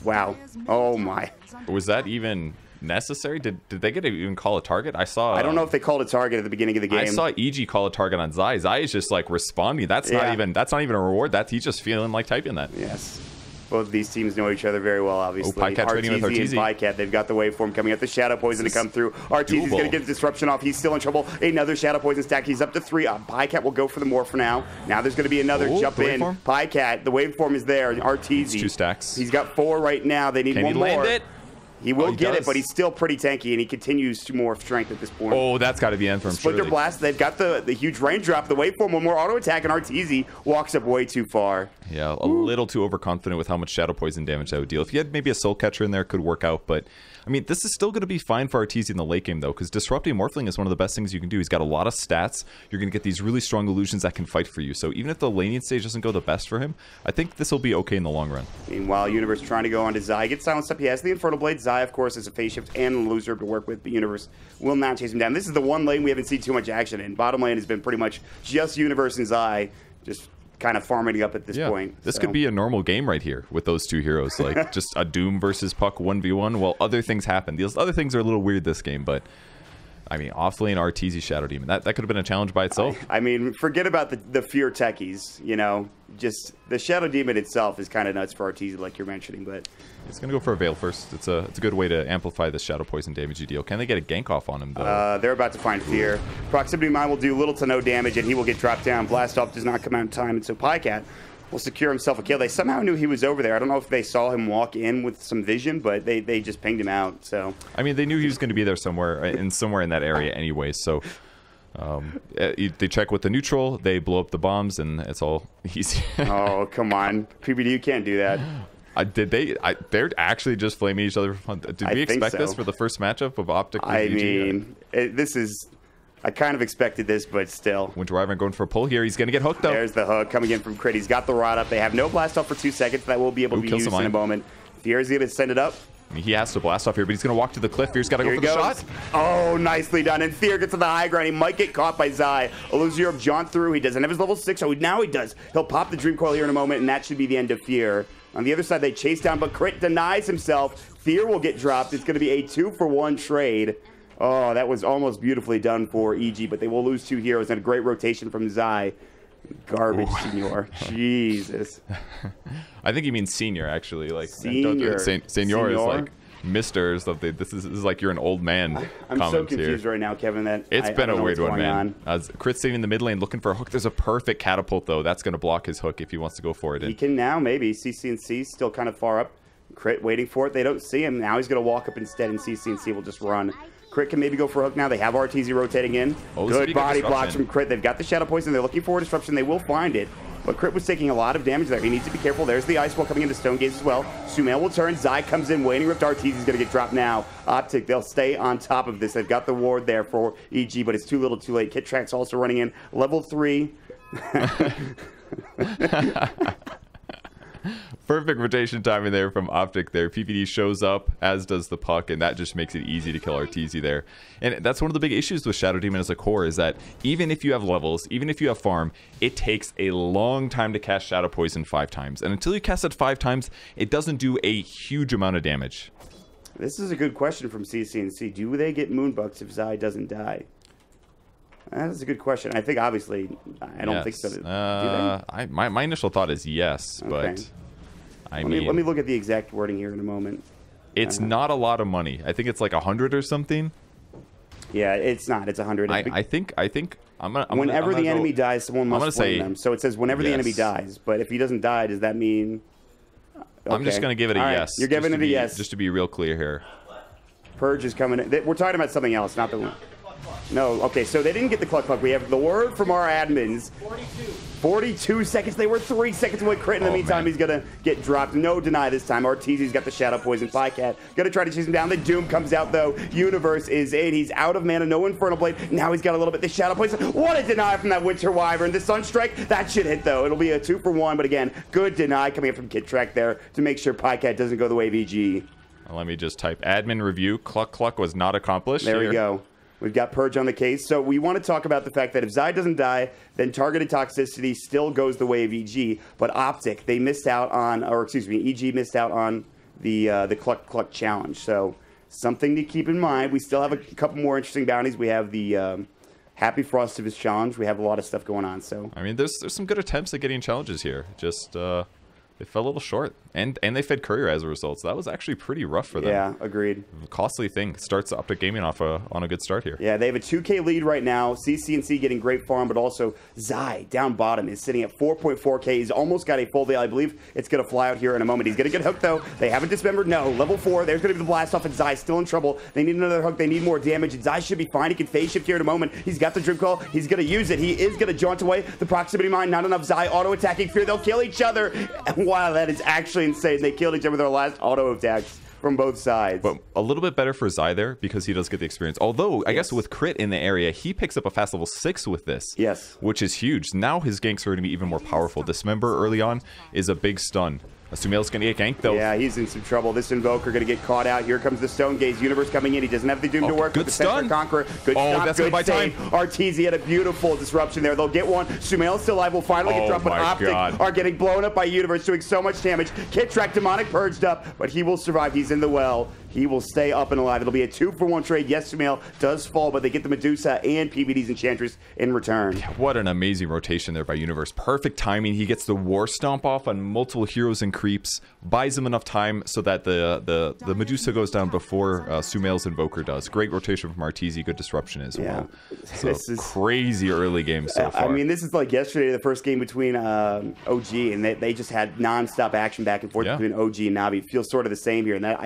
wow. Oh my. Was that even? necessary? Did they get to even call a target? I don't know if they called a target at the beginning of the game. I saw EG call a target on Zai. Zai is just like responding. That's not even a reward. He's just feeling like typing that. Yes. Both of these teams know each other very well, obviously. RTZ and Pycat, they've got the waveform coming up. The Shadow Poison to come through. RTZ is going to get the disruption off. He's still in trouble. Another Shadow Poison stack. He's up to 3. Pycat will go for the more for now. Now there's going to be another jump in. Pycat, the waveform is there. RTZ. It's 2 stacks. He's got 4 right now. They need one more. Land it? He will get it, but he's still pretty tanky, and he continues to more strength at this point. Oh, that's got to be end from Splinter Blast. They've got the huge raindrop, the waveform, one more auto attack, and RTZ walks up way too far. Yeah, a little too overconfident with how much Shadow Poison damage that would deal. If you had maybe a Soul Catcher in there, it could work out, but I mean, this is still going to be fine for RTZ in the late game, though, because Disrupting Morphling is one of the best things you can do. He's got a lot of stats. You're going to get these really strong illusions that can fight for you. So even if the laning stage doesn't go the best for him, I think this will be okay in the long run. Meanwhile, Universe trying to go on to Zai. Gets silenced up. He has the Infernal Blade. Zai, of course, is a phase shift and a loser to work with, but Universe will not chase him down. This is the one lane we haven't seen too much action in. Bottom lane has been pretty much just Universe and Zai, just kind of farming up at this point. This could be a normal game right here with those two heroes, like just a Doom versus Puck 1v1. Well, other things happen. These other things are a little weird this game, but I mean, offlane RTZ Shadow Demon, that could have been a challenge by itself. I mean, forget about the Fear techies, you know, just the Shadow Demon itself is kind of nuts for RTZ, like you're mentioning, but it's going to go for a Veil first. It's a good way to amplify the Shadow Poison damage you deal. Can they get a gank off on him, though? They're about to find Fear. Proximity Mine will do little to no damage, and he will get dropped down. Blast Off does not come out in time, and so Pycat will secure himself a kill. They somehow knew he was over there. I don't know if they saw him walk in with some vision, but they just pinged him out. So I mean, they knew he was going to be there somewhere in that area anyway, so they check with the neutral, they blow up the bombs, and it's all easy. Oh, come on. PBD, you can't do that. They're actually just flaming each other for fun. Did we expect this for the first matchup of OpTic? I mean, this is... I kind of expected this, but still. Winter Wyvern going for a pull here. He's going to get hooked, though. There's the hook coming in from Crit. He's got the rod up. They have no blast off for 2 seconds. That will be able to be used in a moment. Fear's going to send it up. He has to blast off here, but he's going to walk to the cliff. Fear's got to go for the shot. Oh, nicely done. And Fear gets to the high ground. He might get caught by Zai. Illusion jaunt through. He doesn't have his level 6. Oh, now he does. He'll pop the Dream Coil here in a moment, and that should be the end of Fear. On the other side, they chase down, but Crit denies himself. Fear will get dropped. It's going to be a 2-for-1 trade. Oh, that was almost beautifully done for EG, but they will lose 2 heroes and a great rotation from Zai. Garbage, Senor. Jesus. I think he means senior, actually. Like Senior. Senior is like Mr. or something. This is like you're an old man. I'm so confused right now, Kevin. That it's been a weird one, man. Crit saving the mid lane, looking for a hook. There's a perfect catapult, though. That's going to block his hook if he wants to go for it. He can now, maybe. CC&C still kind of far up. Crit waiting for it. They don't see him. Now he's going to walk up instead, and CC&C will just run. Crit can maybe go for a hook now. They have RTZ rotating in. Good body blocks from Crit. They've got the Shadow Poison. They're looking for a disruption. They will find it. But Crit was taking a lot of damage there. He needs to be careful. There's the Ice Wall coming into Stone Gaze as well. Sumail will turn. Zai comes in. Waning Rift. RTZ is going to get dropped now. OpTic, they'll stay on top of this. They've got the ward there for EG, but it's too little too late. Kit Track's also running in. Level 3. Perfect rotation timing there from OpTic there. PPD shows up, as does the Puck, and that just makes it easy to kill RTZ there. And that's one of the big issues with Shadow Demon as a core, is that even if you have levels, even if you have farm, it takes a long time to cast Shadow Poison 5 times. And until you cast it 5 times, it doesn't do a huge amount of damage. This is a good question from CC&C. Do they get Moonbucks if Zai doesn't die? That's a good question. I think, obviously, I don't think so. Do they? My initial thought is yes, but I mean... Let me look at the exact wording here in a moment. It's not a lot of money. I think it's like 100 or something. Yeah, it's not. It's 100. I think whenever the enemy dies, someone must flame them. So it says whenever the enemy dies. But if he doesn't die, does that mean... Okay. I'm just going to give it a yes. You're giving it a yes. Just to be real clear here. Purge is coming in. We're talking about something else, not the one. No, okay, so they didn't get the Cluck Cluck. We have the word from our admins. 42 seconds. They were 3 seconds away. Crit in the meantime. He's going to get dropped. No deny this time. RTZ's got the Shadow Poison. Pycat going to try to chase him down. The Doom comes out, though. Universe is in. He's out of mana. No Infernal Blade. Now he's got a little bit. The Shadow Poison. What a deny from that Winter Wyvern. The Sunstrike. That should hit, though. It'll be a 2-for-1. But again, good deny coming up from Kit Track there to make sure Pycat doesn't go the way of EG. Let me just type admin review. Cluck Cluck was not accomplished. There we go. We've got Purge on the case. So we want to talk about the fact that if Zai doesn't die, then targeted toxicity still goes the way of EG. But OpTic, they missed out on, or excuse me, EG missed out on the Cluck Cluck challenge. So something to keep in mind. We still have a couple more interesting bounties. We have the Happy Frostivus challenge. We have a lot of stuff going on. So I mean, there's some good attempts at getting challenges here. Just they fell a little short, and they fed Courier as a result. So that was actually pretty rough for them. Yeah, agreed. Costly thing. Starts OpTic Gaming off on a good start here. Yeah, they have a 2K lead right now. CCNC getting great farm, but also Zai down bottom is sitting at 4.4K. He's almost got a full day. I believe it's going to fly out here in a moment. He's going to get hooked, though. They haven't dismembered. No, level 4. There's going to be the blast off, and Zai still in trouble. They need another hook. They need more damage, and Zai should be fine. He can phase shift here in a moment. He's got the Dream Call. He's going to use it. He is going to jaunt away. The proximity mine, not enough. Zai auto-attacking Fear. They'll kill each other. And wow, that is actually insane. They killed each other with their last auto attacks from both sides. But a little bit better for Zai there because he does get the experience. Although, I guess with Crit in the area, he picks up a fast level 6 with this. Yes. Which is huge. Now his ganks are going to be even more powerful. Dismember early on is a big stun. Sumail's going to get ganked, though. Yeah, he's in some trouble. This Invoker going to get caught out. Here comes the Stone Gaze Universe coming in. He doesn't have the Doom to work. Good stun. Conqueror. Good stop, that's good going to buy save. time. Arteezy had a beautiful disruption there. They'll get one. Sumail's still alive. Will finally get dropped, but OpTic are getting blown up by Universe, doing so much damage. Kit Track Demonic purged up, but he will survive. He's in the well. He will stay up and alive. It'll be a 2-for-1 trade. Yes, Sumail does fall, but they get the Medusa and PBD's Enchantress in return. What an amazing rotation there by Universe. Perfect timing. He gets the War Stomp off on multiple heroes and creeps, buys him enough time so that the Medusa goes down before Sumail's Invoker does. Great rotation from Arteezy. Good disruption as well. So this is crazy early game so far. I mean, this is like yesterday, the first game between OG, and they just had non-stop action back and forth between OG and Navi. It feels sort of the same here, and that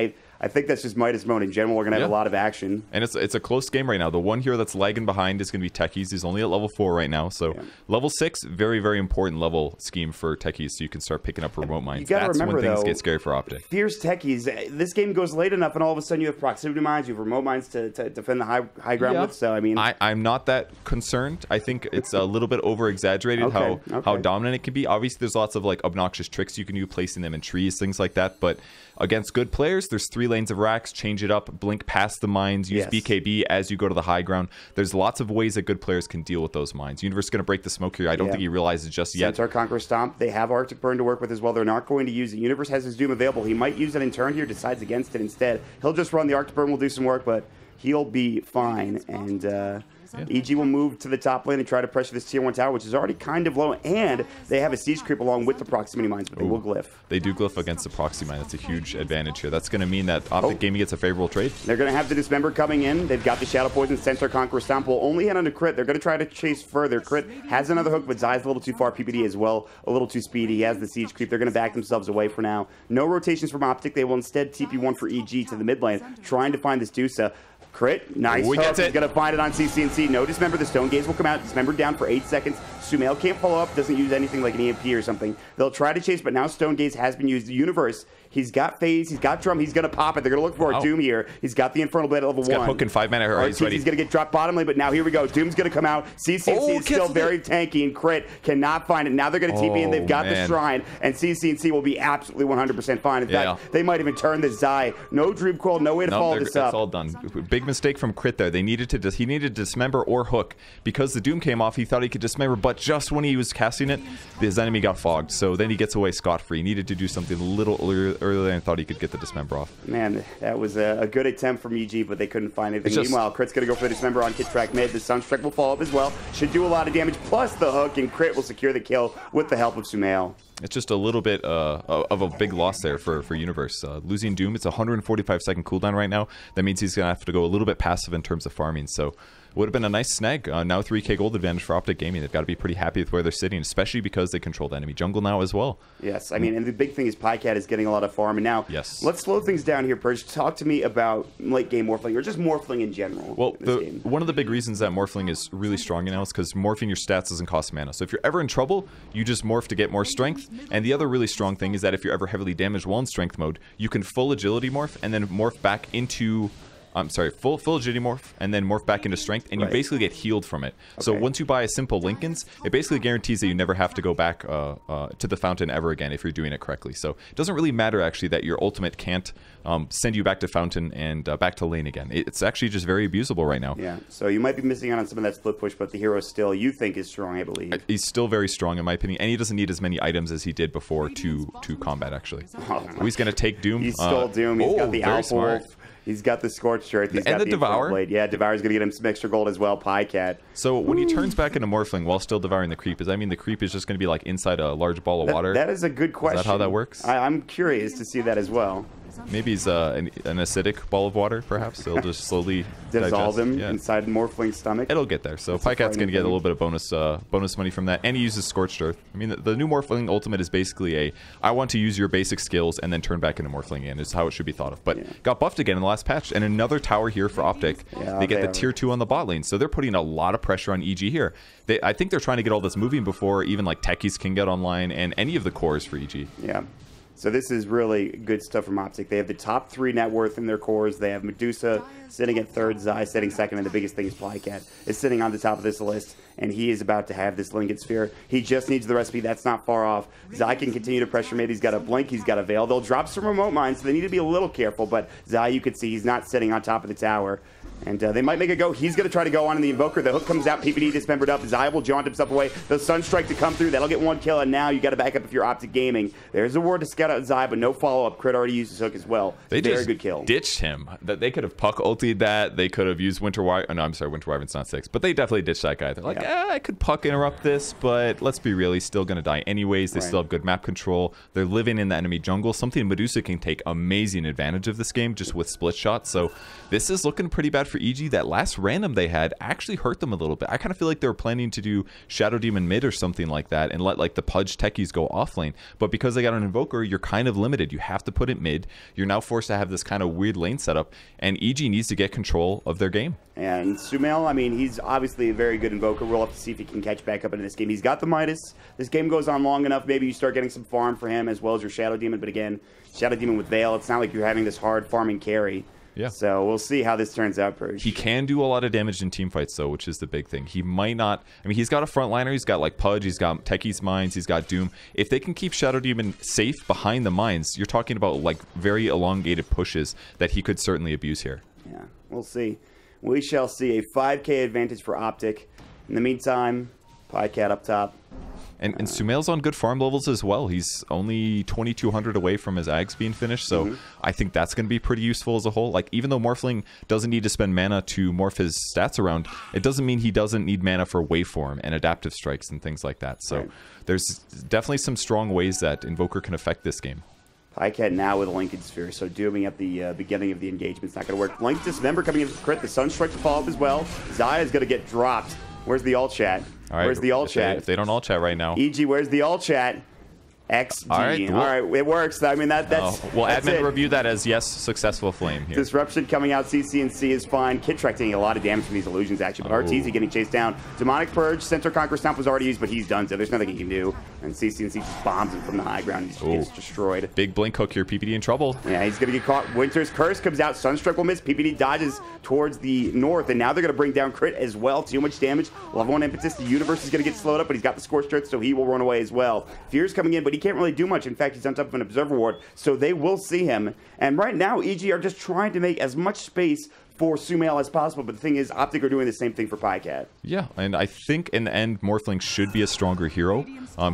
I think that's just Midas mode in general. We're going to have a lot of action. And it's a close game right now. The one hero that's lagging behind is going to be Techies. He's only at level 4 right now. So level 6, very, very important level scheme for Techies so you can start picking up remote mines. That's remember, when things though, get scary for OpTic. Fierce Techies, this game goes late enough and all of a sudden you have proximity mines, you have remote mines to defend the high ground with. So, I mean... I'm not that concerned. I think it's a little bit over-exaggerated how dominant it can be. Obviously, there's lots of like obnoxious tricks you can do, placing them in trees, things like that. But against good players, there's 3 lanes of racks, change it up, blink past the mines, use BKB as you go to the high ground. There's lots of ways that good players can deal with those mines. Universe is going to break the smoke here. I don't think he realizes just yet. Centaur Conqueror Stomp, they have Arctic Burn to work with as well. They're not going to use it. Universe has his Doom available. He might use it in turn here, decides against it instead. He'll just run the Arctic Burn, will do some work, but he'll be fine. And EG will move to the top lane and try to pressure this tier 1 tower, which is already kind of low, and they have a siege creep along with the proximity mines, but they will glyph. They do glyph against the proxy mine. That's a huge advantage here. That's going to mean that OpTic Gaming gets a favorable trade. They're going to have the Dismember coming in. They've got the Shadow Poison. Centaur Conqueror Stomp will only hit on the Crit. They're going to try to chase further. Crit has another hook, but Zai's a little too far. PPD as well, a little too speedy. He has the siege creep. They're going to back themselves away for now. No rotations from OpTic. They will instead TP1 for EG to the mid lane, trying to find this Dusa. Crit, nice hook. He's going to find it on CCNC. No Dismember. The Stone Gaze will come out. Dismember down for 8 seconds. Sumail can't follow up. Doesn't use anything like an EMP or something. They'll try to chase, but now Stone Gaze has been used. The Universe, he's got phase. He's got drum. He's going to pop it. They're going to look for a Doom here. He's got the Infernal Blade at level 1. He's got hook in 5 mana. He's ready. He's going to get dropped bottom lane, but now here we go. Doom's going to come out. CCNC is still very tanky, and Crit cannot find it. Now they're going to TP in. They've got the Shrine, and CCNC will be absolutely 100% fine. In fact, they might even turn this Zai. No Dream Coil, no way to follow this up. It's all done. Big mistake from Crit there. He needed to Dismember or hook. Because the Doom came off, he thought he could Dismember, but just when he was casting it, his enemy got fogged. So then he gets away scot-free. He needed to do something a little earlier and thought he could get the Dismember off. Man, that was a good attempt from EG, but they couldn't find anything. Meanwhile, Crit's going to go for the Dismember on Kit Track mid. The Sunstrike will follow up as well. Should do a lot of damage, plus the hook, and Crit will secure the kill with the help of Sumail. It's just a little bit of a big loss there for Universe. Losing Doom, it's a 145-second cooldown right now. That means he's going to have to go a little bit passive in terms of farming. So would have been a nice snag. Now 3k gold advantage for OpTic Gaming. They've got to be pretty happy with where they're sitting, especially because they control the enemy jungle now as well. Yes, I mean, and the big thing is Pycat is getting a lot of farm. And now, let's slow things down here, Purge. Talk to me about late game Morphling, or just Morphling in general. Well, one of the big reasons that Morphling is really strong now is because morphing your stats doesn't cost mana. So if you're ever in trouble, you just morph to get more strength. And the other really strong thing is that if you're ever heavily damaged while in strength mode, you can full agility morph and then morph back into... full agility morph and then morph back into strength, and you basically get healed from it. So once you buy a simple Lincoln's, it basically guarantees that you never have to go back to the fountain ever again if you're doing it correctly. So it doesn't really matter actually that your ultimate can't send you back to fountain and back to lane again. It's actually just very abusable right now. Yeah, so you might be missing out on some of that split push, but the hero still, you think, is strong, I believe. He's still very strong in my opinion, and he doesn't need as many items as he did before to combat actually. He's going to take Doom. He stole Doom. He's got the Alpha Wolf. He's got the Scorched Earth. He's got the Devour. Blade. Yeah, Devour's going to get him some extra gold as well. Pycat. So when he turns back into Morphling while still devouring the creep, does that mean the creep is just going to be like inside a large ball of water? That is a good question. Is that how that works? I'm curious to see that as well. Maybe he's an acidic ball of water, perhaps. It'll just slowly dissolve digest. him inside Morphling's stomach. It'll get there. So Pycat's going to get a little bit of bonus money from that, and he uses Scorched Earth. I mean, the new Morphling ultimate is basically I want to use your basic skills and then turn back into Morphling again, is how it should be thought of. But got buffed again in the last patch, and another tower here for OpTic. They get the tier 2 on the bot lane, so they're putting a lot of pressure on EG here. I think they're trying to get all this moving before even like techies can get online and any of the cores for EG. Yeah. So this is really good stuff from OpTic. They have the top 3 net worth in their cores. They have Medusa sitting at 3rd, Zai sitting 2nd, and the biggest thing is Pycat is sitting on the top of this list, and he is about to have this Linked Sphere. He just needs the recipe. That's not far off. Zai can continue to pressure mid. He's got a Blink. He's got a Veil. They'll drop some remote mines, so they need to be a little careful, but Zai, you can see he's not sitting on top of the tower. And they might make a go. He's going to try to go on in the Invoker. The hook comes out. PPD dismembered up. Zai will jaunt himself away. The Sunstrike to come through. That'll get 1 kill. And now you got to back up if you're OpTic Gaming. There's a ward to scout out Zai, but no follow-up. Crit already used his hook as well. Very just good kill. Ditched him. They could have puck ultied that. They could have used Winter Wyvern. Oh, no, I'm sorry. Winter Wyvern's not 6. But they definitely ditched that guy. They're like, I could puck interrupt this, but let's be real. He's still going to die anyways. They still have good map control. They're living in the enemy jungle. Something Medusa can take amazing advantage of this game just with split shots. So this is looking pretty bad for EG. That last random they had actually hurt them a little bit. I kind of feel like they were planning to do Shadow Demon mid or something like that and let like the Pudge techies go off lane. But because they got an Invoker, you're kind of limited. You have to put it mid. You're now forced to have this kind of weird lane setup, and EG needs to get control of their game. And Sumail, I mean, he's obviously a very good Invoker. We'll have to see if he can catch back up into this game. He's got the Midas. This game goes on long enough. Maybe you start getting some farm for him as well as your Shadow Demon. But again, Shadow Demon with Veil, it's not like you're having this hard farming carry. Yeah. So we'll see how this turns out, Purge. He can do a lot of damage in team fights, though, which is the big thing. He might not... I mean, he's got a frontliner. He's got, like, Pudge. He's got Techie's Mines. He's got Doom. If they can keep Shadow Demon safe behind the mines, you're talking about, like, very elongated pushes that he could certainly abuse here. Yeah, we'll see. We shall see a 5k advantage for OpTic. In the meantime, Pycat up top. And Sumail's on good farm levels as well. He's only 2,200 away from his Ags being finished, so I think that's going to be pretty useful as a whole. Like, even though Morphling doesn't need to spend mana to morph his stats around, it doesn't mean he doesn't need mana for waveform and adaptive strikes and things like that. So there's definitely some strong ways that Invoker can affect this game. Pycat now with a Linked Sphere, so dooming at the beginning of the engagement's not going to work. Linked Dismember coming in for crit. The Sunstrike to follow up as well. Zaya is going to get dropped. Where's the alt chat? All right, where's the alt chat? If they don't alt chat right now. EG, where's the alt chat? XG. All right, All right, it works. I mean, that's well, that's admin it. review that as yes, successful flame here. Disruption coming out. CCNC is fine. Kidtrek taking a lot of damage from these illusions, actually. But Arteezy getting chased down. Demonic Purge. Centaur Conqueror Stomp was already used, but he's done so. There's nothing he can do. And CCNC just bombs him from the high ground. He just gets destroyed. Big blink hook here. PPD in trouble. Yeah, he's going to get caught. Winter's Curse comes out. Sunstrike will miss. PPD dodges towards the north. And now they're going to bring down Crit as well. Too much damage. Level 1 Impetus. The Universe is going to get slowed up, but he's got the Scorched Earth, so he will run away as well. Fear's coming in, but he can't really do much. In fact, he's on top of an Observer Ward, so they will see him. And right now, EG are just trying to make as much space for Sumail as possible, but the thing is, OpTic are doing the same thing for Pycat. Yeah, and I think in the end, Morphling should be a stronger hero.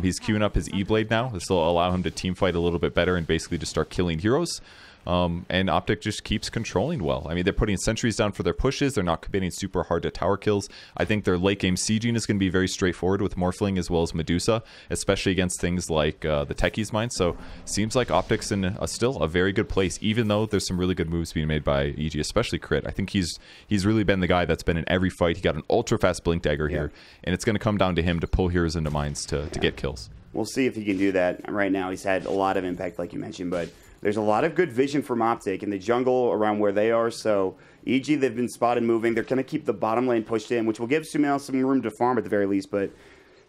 He's queuing up his E-Blade now. This will allow him to team fight a little bit better and basically just start killing heroes. And OpTic just keeps controlling well. I mean, they're putting sentries down for their pushes. They're not committing super hard to tower kills. I think their late game sieging is going to be very straightforward with Morphling as well as Medusa, especially against things like the Techie's Mine. So seems like OpTic's in still a very good place, even though there's some really good moves being made by EG, especially Crit. I think he's really been the guy that's been in every fight. He got an ultra fast Blink Dagger here, and it's going to come down to him to pull heroes into mines to get kills. We'll see if he can do that. Right now, he's had a lot of impact, like you mentioned, but there's a lot of good vision from OpTic in the jungle around where they are. So EG, they've been spotted moving. They're going to keep the bottom lane pushed in, which will give Sumail some room to farm at the very least. But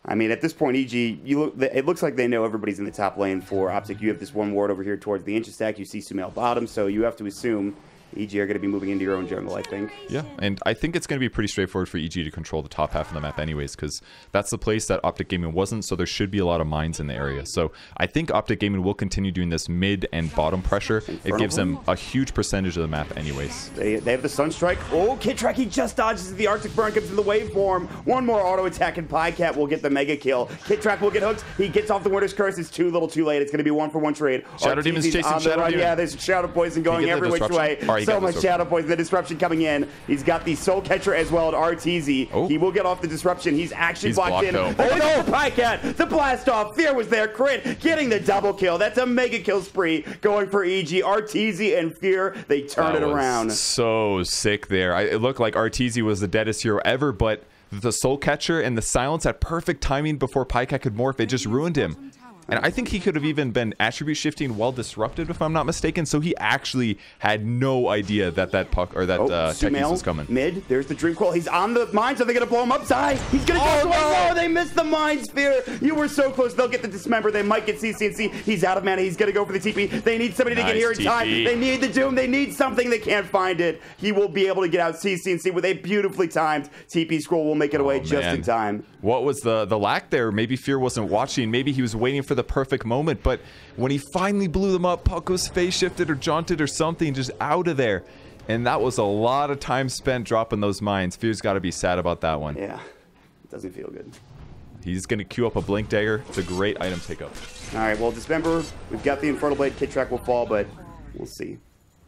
I mean, at this point, EG, it looks like they know everybody's in the top lane for OpTic. You have this one ward over here towards the Inch stack. You see Sumail bottom, so you have to assume EG are going to be moving into your own jungle, I think. Yeah, and I think it's going to be pretty straightforward for EG to control the top half of the map anyways, because that's the place that OpTic Gaming wasn't, so there should be a lot of mines in the area. So I think OpTic Gaming will continue doing this mid and bottom pressure. It gives them a huge percentage of the map anyways. They have the Sunstrike. Oh, Kidtrek, he just dodges the Arctic Burn, comes in the waveform. One more auto attack, and Pycat will get the mega kill. Kidtrek will get hooked. He gets off the Winter's Curse. It's too little too late. It's going to be 1-for-1 trade. Shadow Demon's chasing Shadow Demon. Yeah, there's Shadow Poison going every which way. All right, he so got much the shadow poison. The disruption coming in. He's got the Soul Catcher as well at RTZ. Oh. He will get off the disruption. He's actually blocked in. though. Oh no, Pycat! The blast off. Fear was there. Crit getting the double kill. That's a mega kill spree going for EG. RTZ and Fear, they turn it around. So sick there. It looked like RTZ was the deadest hero ever, but the Soul Catcher and the silence at perfect timing before Pycat could morph, it just ruined him. And I think he could have even been attribute shifting while disrupted, if I'm not mistaken. So he actually had no idea that that puck or that Techies was coming. Mid, there's the Dream Coil. He's on the mines. Are they going to blow him up? Zai, he's going to go away. No, they missed the mine sphere. You were so close. They'll get the Dismember. They might get CC&C. He's out of mana. He's going to go for the TP. They need somebody to get here in time. They need the Doom. They need something. They can't find it. He will be able to get out CC&C with a beautifully timed TP scroll. Will make it away just in time. What was the lack there? Maybe Fear wasn't watching. Maybe he was waiting for the perfect moment. But when he finally blew them up, Puck was face shifted or jaunted or something, just out of there. And that was a lot of time spent dropping those mines. Fear's got to be sad about that one. Yeah, it doesn't feel good. He's going to queue up a Blink Dagger. It's a great item pickup. All right, well, Dismember, we've got the Infernal Blade. Kid Track will fall, but we'll see.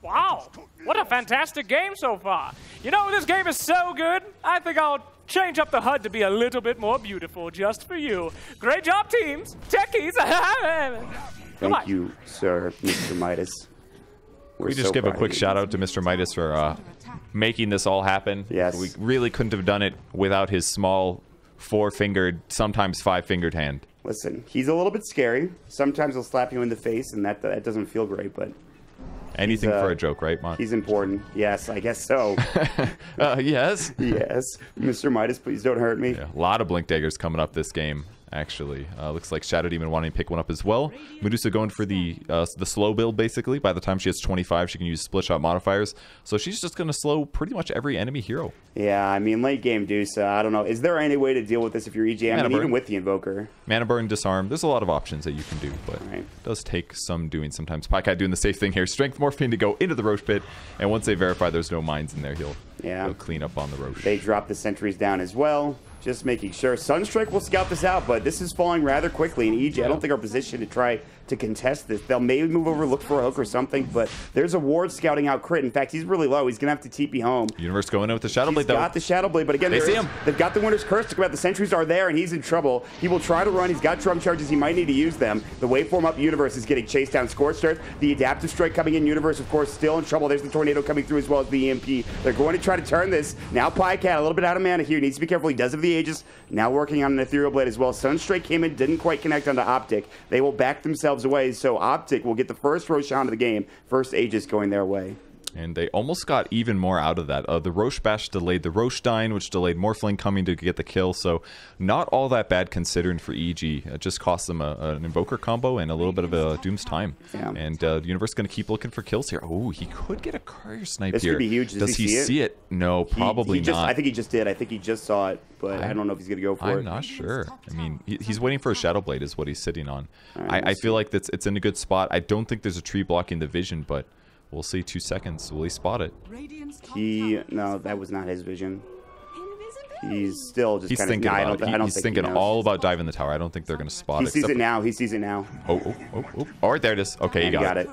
Wow, what a fantastic game so far. You know, this game is so good, I think I'll change up the HUD to be a little bit more beautiful just for you. Great job, teams. Techies. Thank you, sir, Mr. Midas. We just give a quick shout out to Mr. Midas for making this all happen. Yes. We really couldn't have done it without his small four-fingered, sometimes five-fingered hand. Listen, he's a little bit scary. Sometimes he'll slap you in the face, and that doesn't feel great, but... Anything for a joke, right, Mon? He's important. Yes, I guess so. Yes? Yes. Mr. Midas, please don't hurt me. Yeah, a lot of Blink Daggers coming up this game, actually. Looks like Shadow Demon wanting to pick one up as well. Medusa going for the slow build, basically. By the time she has 25, she can use split shot modifiers. So she's just going to slow pretty much every enemy hero. Yeah, I mean, late game Dusa, I don't know. Is there any way to deal with this if you're EG? I mean, even with the Invoker. Mana Burn, Disarm. There's a lot of options that you can do, but it does take some doing sometimes. Pycat doing the safe thing here. Strength Morphine to go into the Roche Pit, and once they verify there's no mines in there, he'll clean up on the Roche. They drop the sentries down as well. Just making sure. Sunstrike will scout this out, but this is falling rather quickly. And EG, I don't think are positioned to try to contest this. They'll maybe move over, look for a hook or something, but there's a ward scouting out Crit. In fact, he's really low. He's going to have to TP home. Universe going in with the Shadow Blade, though. He's got the Shadow Blade, but again, they see him. They've got the Winter's Curse to come out. The sentries are there, and he's in trouble. He will try to run. He's got drum charges. He might need to use them. The waveform up Universe is getting chased down. Scorched Earth. The Adaptive Strike coming in. Universe, of course, still in trouble. There's the Tornado coming through as well as the EMP. They're going to try to turn this. Now Pycat, a little bit out of mana here. Needs to be careful. He does have the Aegis. Now working on an Ethereal Blade as well. Sunstrike came in, didn't quite connect onto OpTic. They will back themselves away, so OpTic will get the first Roshan of the game. First Aegis going their way. And they almost got even more out of that. The Roche Bash delayed the Roche Dying, which delayed Morphling coming to get the kill. So not all that bad considering for EG. It just cost them an Invoker combo and a little bit of a Doom's time. Yeah. And the Universe going to keep looking for kills here. Oh, he could get a Courier Snipe this here. This could be huge. Does he see it? No, probably not. I think he just did. I think he just saw it, but I don't know if he's going to go for it. I'm not sure. I mean, he's waiting for a Shadow Blade is what he's sitting on. Right, I feel like it's in a good spot. I don't think there's a tree blocking the vision, but... we'll see. 2 seconds. Will he spot it? No, that was not his vision. He's still just kind thinking of... about it. He's thinking all about diving the tower. I don't think they're going to spot it. He sees it now. He sees it now. Oh. All right, there it is. Okay, you got it.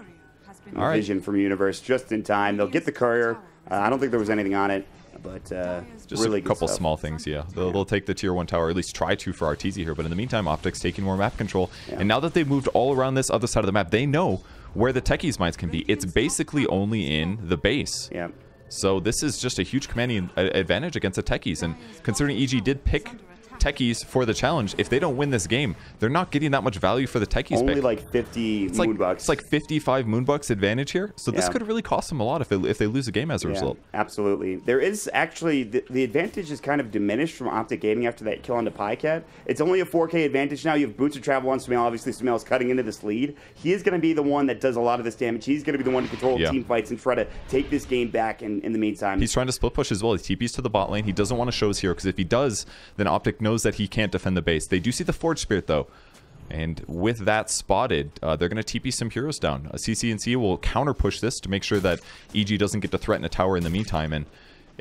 All right. Vision from Universe just in time. They'll get the Courier. I don't think there was anything on it, but just really a couple good stuff. small things, yeah. They'll take the tier 1 tower, or at least try to for RTZ here. But in the meantime, OpTic's taking more map control. And now that they've moved all around this other side of the map, they know where the Techies mines can be. It's basically only in the base. Yeah. So this is just a huge commanding advantage against the Techies. And considering EG did pick Techies for the challenge, if they don't win this game, they're not getting that much value for the Techies Only pick. like 50 Moonbucks. It's like 55 Moonbucks advantage here. So this could really cost them a lot if they lose a game as a result. Absolutely. There is actually, the advantage is kind of diminished from OpTic Gaming after that kill onto Pycat. It's only a 4K advantage now. You have Boots of Travel on Sumail. Obviously, Sumail's cutting into this lead. He is going to be the one that does a lot of this damage. He's going to be the one to control team fights and try to take this game back in the meantime. He's trying to split push as well. He TPs to the bot lane. He doesn't want to show his hero because if he does, then OpTic knows that he can't defend the base. They do see the Forge Spirit though, and with that spotted, they're going to TP some heroes down. CC&C will counter push this to make sure that EG doesn't get to threaten a tower in the meantime, and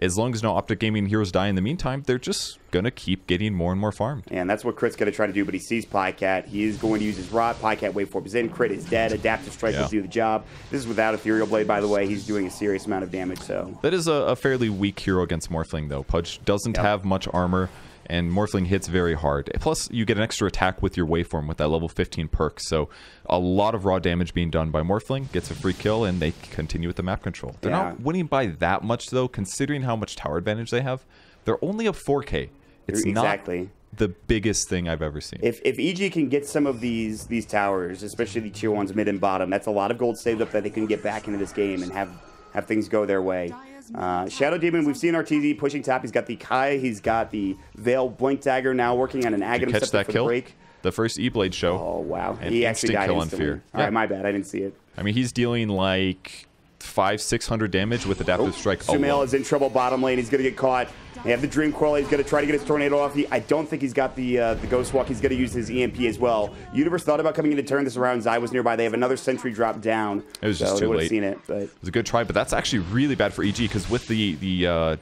as long as no OpTic Gaming heroes die in the meantime, they're just going to keep getting more and more farmed. And that's what Crit's going to try to do, but he sees Pycat. He is going to use his rod. Pycat waveform is in. Crit is dead. Adaptive Strike will do the job. This is without Ethereal Blade, by the way. He's doing a serious amount of damage. So that is a fairly weak hero against Morphling, though. Pudge doesn't have much armor, and Morphling hits very hard. Plus, you get an extra attack with your waveform with that level 15 perk. So a lot of raw damage being done by Morphling, gets a free kill, and they continue with the map control. They're not winning by that much, though, considering how much tower advantage they have. They're only up 4K. It's not the biggest thing I've ever seen. If EG can get some of these towers, especially the tier 1s mid and bottom, that's a lot of gold saved up that they can get back into this game and have things go their way. Shadow Demon, we've seen RTZ pushing top. He's got the Kai, he's got the Veil Blink Dagger, now working on an Aghanim catch that for kill? The break. The first E-Blade show. Oh, wow. And he actually died kill instantly. on Fear. All right, my bad. I didn't see it. I mean, he's dealing like 500-600 damage with Adaptive Strike. Sumail is in trouble bottom lane. He's going to get caught. They have the Dream Coil. He's going to try to get his Tornado off. I don't think he's got the Ghost Walk. He's going to use his EMP as well. Universe thought about coming in to turn this around. Zai was nearby. They have another Sentry drop down. It was just too late. Seen it, but it was a good try, but that's actually really bad for EG because with the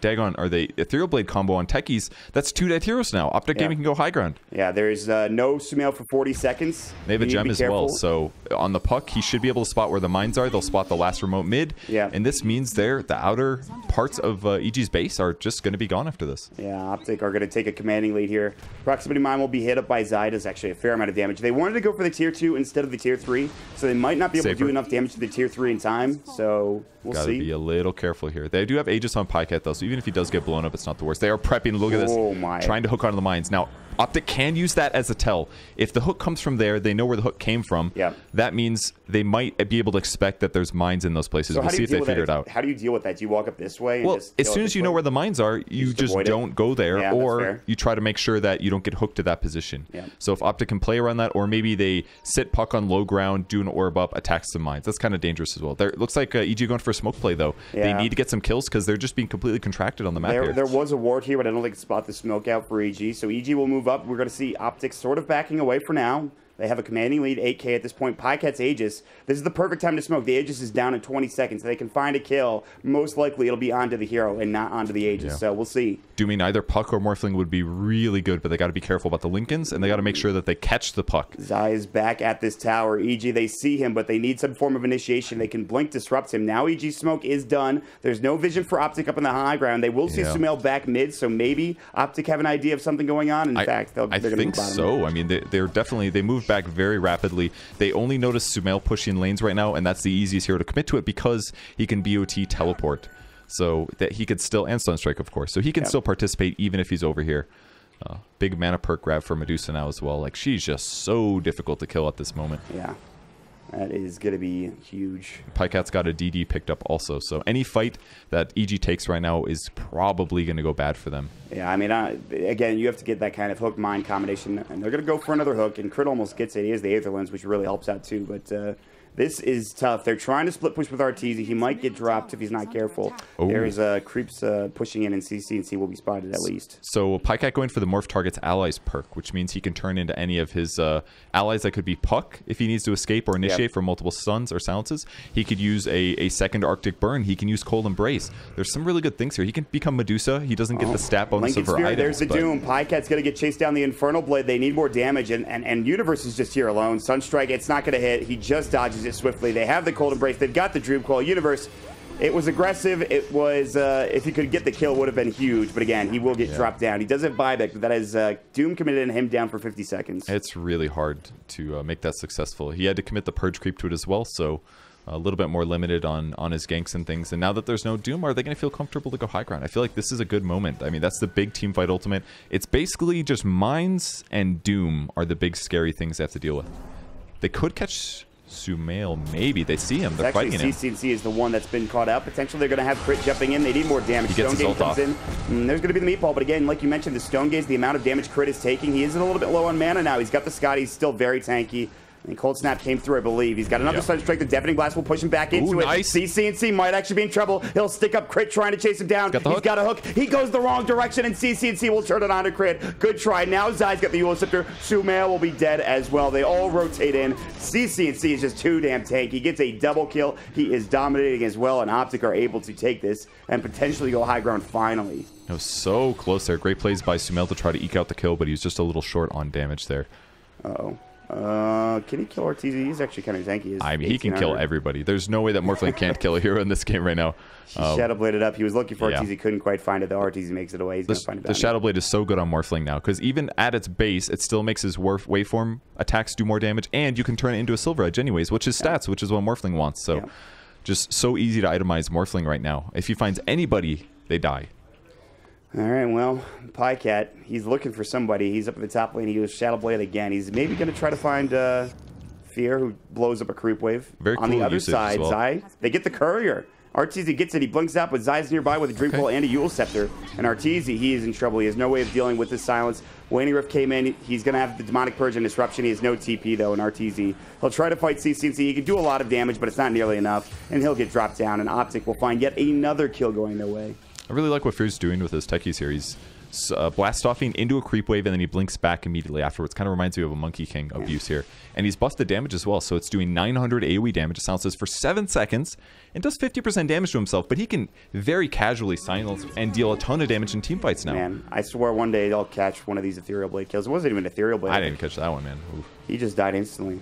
Dagon or the Ethereal Blade combo on Techies, that's 2 dead heroes now. OpTic Gaming can go high ground. Yeah, there's no Sumail for 40 seconds. They have a gem as well, so on the puck, he should be able to spot where the mines are. They'll spot the last remote mid, and this means the outer parts of EG's base are just going to be gone after this. Yeah, OpTic are going to take a commanding lead here. Proximity Mine will be hit up by Zai. Does actually a fair amount of damage. They wanted to go for the tier 2 instead of the tier 3, so they might not be able to do enough damage to the tier 3 in time, so we'll see. Gotta be a little careful here. They do have Aegis on Pycat, though, so even if he does get blown up, it's not the worst. They are prepping. Look at this. Oh, my. Trying to hook onto the mines. Now, OpTic can use that as a tell. If the hook comes from there, they know where the hook came from. Yeah. That means they might be able to expect that there's mines in those places. So we'll see if they figure it out. How do you deal with that? Do you walk up this way? Well, as soon as you know where the mines are, you just don't go there, or you try to make sure that you don't get hooked to that position. Yeah. So if OpTic can play around that, or maybe they sit puck on low ground, do an orb up, attack some mines. That's kind of dangerous as well. It looks like EG going for a smoke play, though. Yeah. They need to get some kills because they're just being completely contracted on the map here. There was a ward here, but I don't think it's spot the smoke out for EG. So EG will move up. We're going to see OpTic sort of backing away for now. They have a commanding lead, 8K at this point. Pycat's Aegis. This is the perfect time to smoke. The Aegis is down in 20 seconds. They can find a kill. Most likely, it'll be onto the hero and not onto the Aegis. So we'll see. Dooming either puck or Morphling would be really good, but they got to be careful about the Lincolns, and they got to make sure that they catch the puck. Zai is back at this tower. EG, they see him, but they need some form of initiation. They can blink, disrupt him. Now EG's smoke is done. There's no vision for OpTic up in the high ground. They will see Sumail back mid, so maybe OpTic have an idea of something going on. In fact, they're going to move bottom. So. I mean, they're definitely, they moved back very rapidly. They only notice Sumail pushing lanes right now, and that's the easiest hero to commit to it because he can BOT teleport. So that he could still, and Sunstrike, of course. So he can still participate even if he's over here. Big mana perk grab for Medusa now as well. Like, she's just so difficult to kill at this moment. Yeah. That is going to be huge. Pycat's got a DD picked up also. So any fight that EG takes right now is probably going to go bad for them. Yeah, I mean, again, you have to get that kind of hook mine combination. And they're going to go for another hook. And Crit almost gets it. He has the Aether Lens, which really helps out too. But this is tough. They're trying to split push with Arteezy. He might get dropped if he's not careful. Ooh. There's creeps pushing in, and CC will be spotted at least. So Pycat going for the Morph Target's Allies perk, which means he can turn into any of his allies that could be Puck if he needs to escape or initiate for multiple stuns or silences. He could use a second Arctic Burn. He can use Cold Embrace. There's some really good things here. He can become Medusa. He doesn't get the stat bonus of her items. There's the Doom. Pycat's going to get chased down the Infernal Blade. They need more damage, and Universe is just here alone. Sunstrike, it's not going to hit. He just dodges it swiftly. They have the Cold Embrace. They've got the Dream Coil. Universe, it was aggressive. It was, if he could get the kill, would have been huge. But again, he will get dropped down. He does have buyback, but that is Doom committed him down for 50 seconds. It's really hard to make that successful. He had to commit the Purge creep to it as well, so a little bit more limited on his ganks and things. And now that there's no Doom, are they going to feel comfortable to go high ground? I feel like this is a good moment. I mean, that's the big team fight ultimate. It's basically just Mines and Doom are the big scary things they have to deal with. They could catch Sumail, maybe. They see him. They're fighting him. CC is the one that's been caught out. Potentially they're going to have Crit jumping in. They need more damage. He gets Stone Gaze comes in. There's going to be the meatball, but again, like you mentioned, the Stone Gaze, the amount of damage Crit is taking, he isn't a little bit low on mana now. He's got the Scott. He's still very tanky. And Cold Snap came through, I believe. He's got another Sunstrike. The Deafening Blast will push him back into it. Nice. CCNC might actually be in trouble. He'll stick up Crit trying to chase him down. He's got a hook. He goes the wrong direction, and CCNC will turn it on to Crit. Good try. Now Zai's got the Eula Scepter. Sumail will be dead as well. They all rotate in. CCNC is just too damn tanky. He gets a double kill. He is dominating as well, and OpTic are able to take this and potentially go high ground finally. It was so close there. Great plays by Sumail to try to eke out the kill, but he was just a little short on damage there. Uh-oh. Can he kill RTZ? He's actually kind of tanky. I mean, he can kill everybody. There's no way that Morphling can't kill a hero in this game right now. He Shadowbladed up. He was looking for RTZ, couldn't quite find it. The RTZ makes it away. He's going to find it. The Shadowblade is so good on Morphling now, because even at its base, it still makes his waveform attacks do more damage, and you can turn it into a Silver Edge anyways, which is stats, which is what Morphling wants. So just so easy to itemize Morphling right now. If he finds anybody, they die. All right, well, Pycat, he's looking for somebody. He's up at the top lane. He was Shadowblade again. He's maybe going to try to find Fear, who blows up a creep wave. Very on cool the other side, well. Zai, they get the Courier. RTZ gets it. He blinks out, but Zai's nearby with a Dream Coil and a Eula Scepter. And RTZ, he is in trouble. He has no way of dealing with this silence. Waning Rift came in. He's going to have the Demonic Purge and Disruption. He has no TP, though, in RTZ. He'll try to fight CCNC. He can do a lot of damage, but it's not nearly enough. And he'll get dropped down, and OpTic will find yet another kill going their way. I really like what Fear's doing with his techies here. He's blast-offing into a creep wave, and then he blinks back immediately afterwards. Kind of reminds me of a Monkey King abuse here. And he's buffed the damage as well, so it's doing 900 AoE damage, it sounds says, for 7 seconds, and does 50% damage to himself, but he can very casually silence and deal a ton of damage in teamfights now. Man, I swear one day I'll catch one of these Ethereal Blade kills. It wasn't even Ethereal Blade. I didn't catch that one, man. Oof. He just died instantly.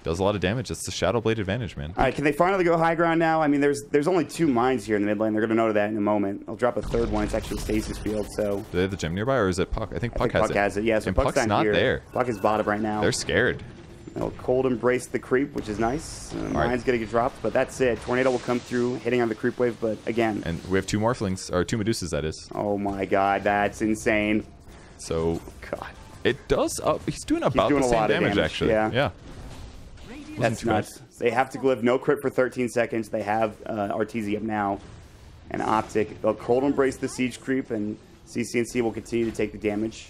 Does a lot of damage. It's the Shadowblade advantage, man. All right, can they finally go high ground now? I mean, there's only 2 mines here in the mid lane. They're going to know that in a moment. I'll drop a third one. It's actually Stasis Field, so... Do they have the gem nearby, or is it Puck? I think Puck has it. Yeah, so and Puck's not here. there. Puck is bottom right now. They're scared. They'll cold embrace the creep, which is nice. Mine's going to get dropped, but that's it. Tornado will come through, hitting on the creep wave, but again... And we have 2 Morphlings, or 2 Medusas, that is. Oh my god, that's insane. So... God. It does... he's doing about the same damage, actually. Yeah. That's nuts. They have to live no crit for 13 seconds. They have RTZ up now. And OpTic, they'll cold embrace the siege creep, and CCNC will continue to take the damage.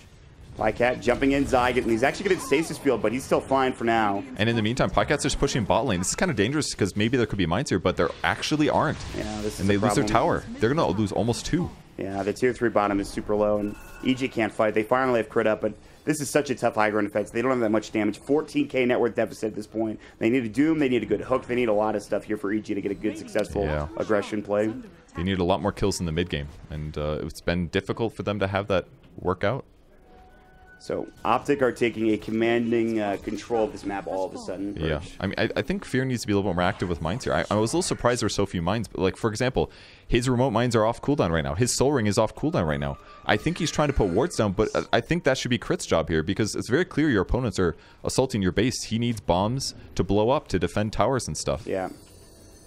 Pycat jumping in, Zai, and he's actually getting Stasis Field, but he's still fine for now. And in the meantime, Pycat's just pushing bot lane. This is kind of dangerous because maybe there could be mines here, but there actually aren't. Yeah, this is and they lose their tower. They're going to lose almost 2. Yeah, the tier 3 bottom is super low, and EG can't fight. They finally have crit up, but this is such a tough high ground effect. They don't have that much damage. 14k net worth deficit at this point. They need a Doom. They need a good hook. They need a lot of stuff here for EG to get a good, successful aggression play. They need a lot more kills in the mid game, and it's been difficult for them to have that work out. So OpTic are taking a commanding control of this map all of a sudden. Yeah, I mean, I think Fear needs to be a little bit more active with mines here. I was a little surprised there were so few mines, but like, for example, his remote mines are off cooldown right now. His Soul Ring is off cooldown right now. I think he's trying to put wards down, but I think that should be Crit's job here, because it's very clear your opponents are assaulting your base. He needs bombs to blow up to defend towers and stuff. Yeah.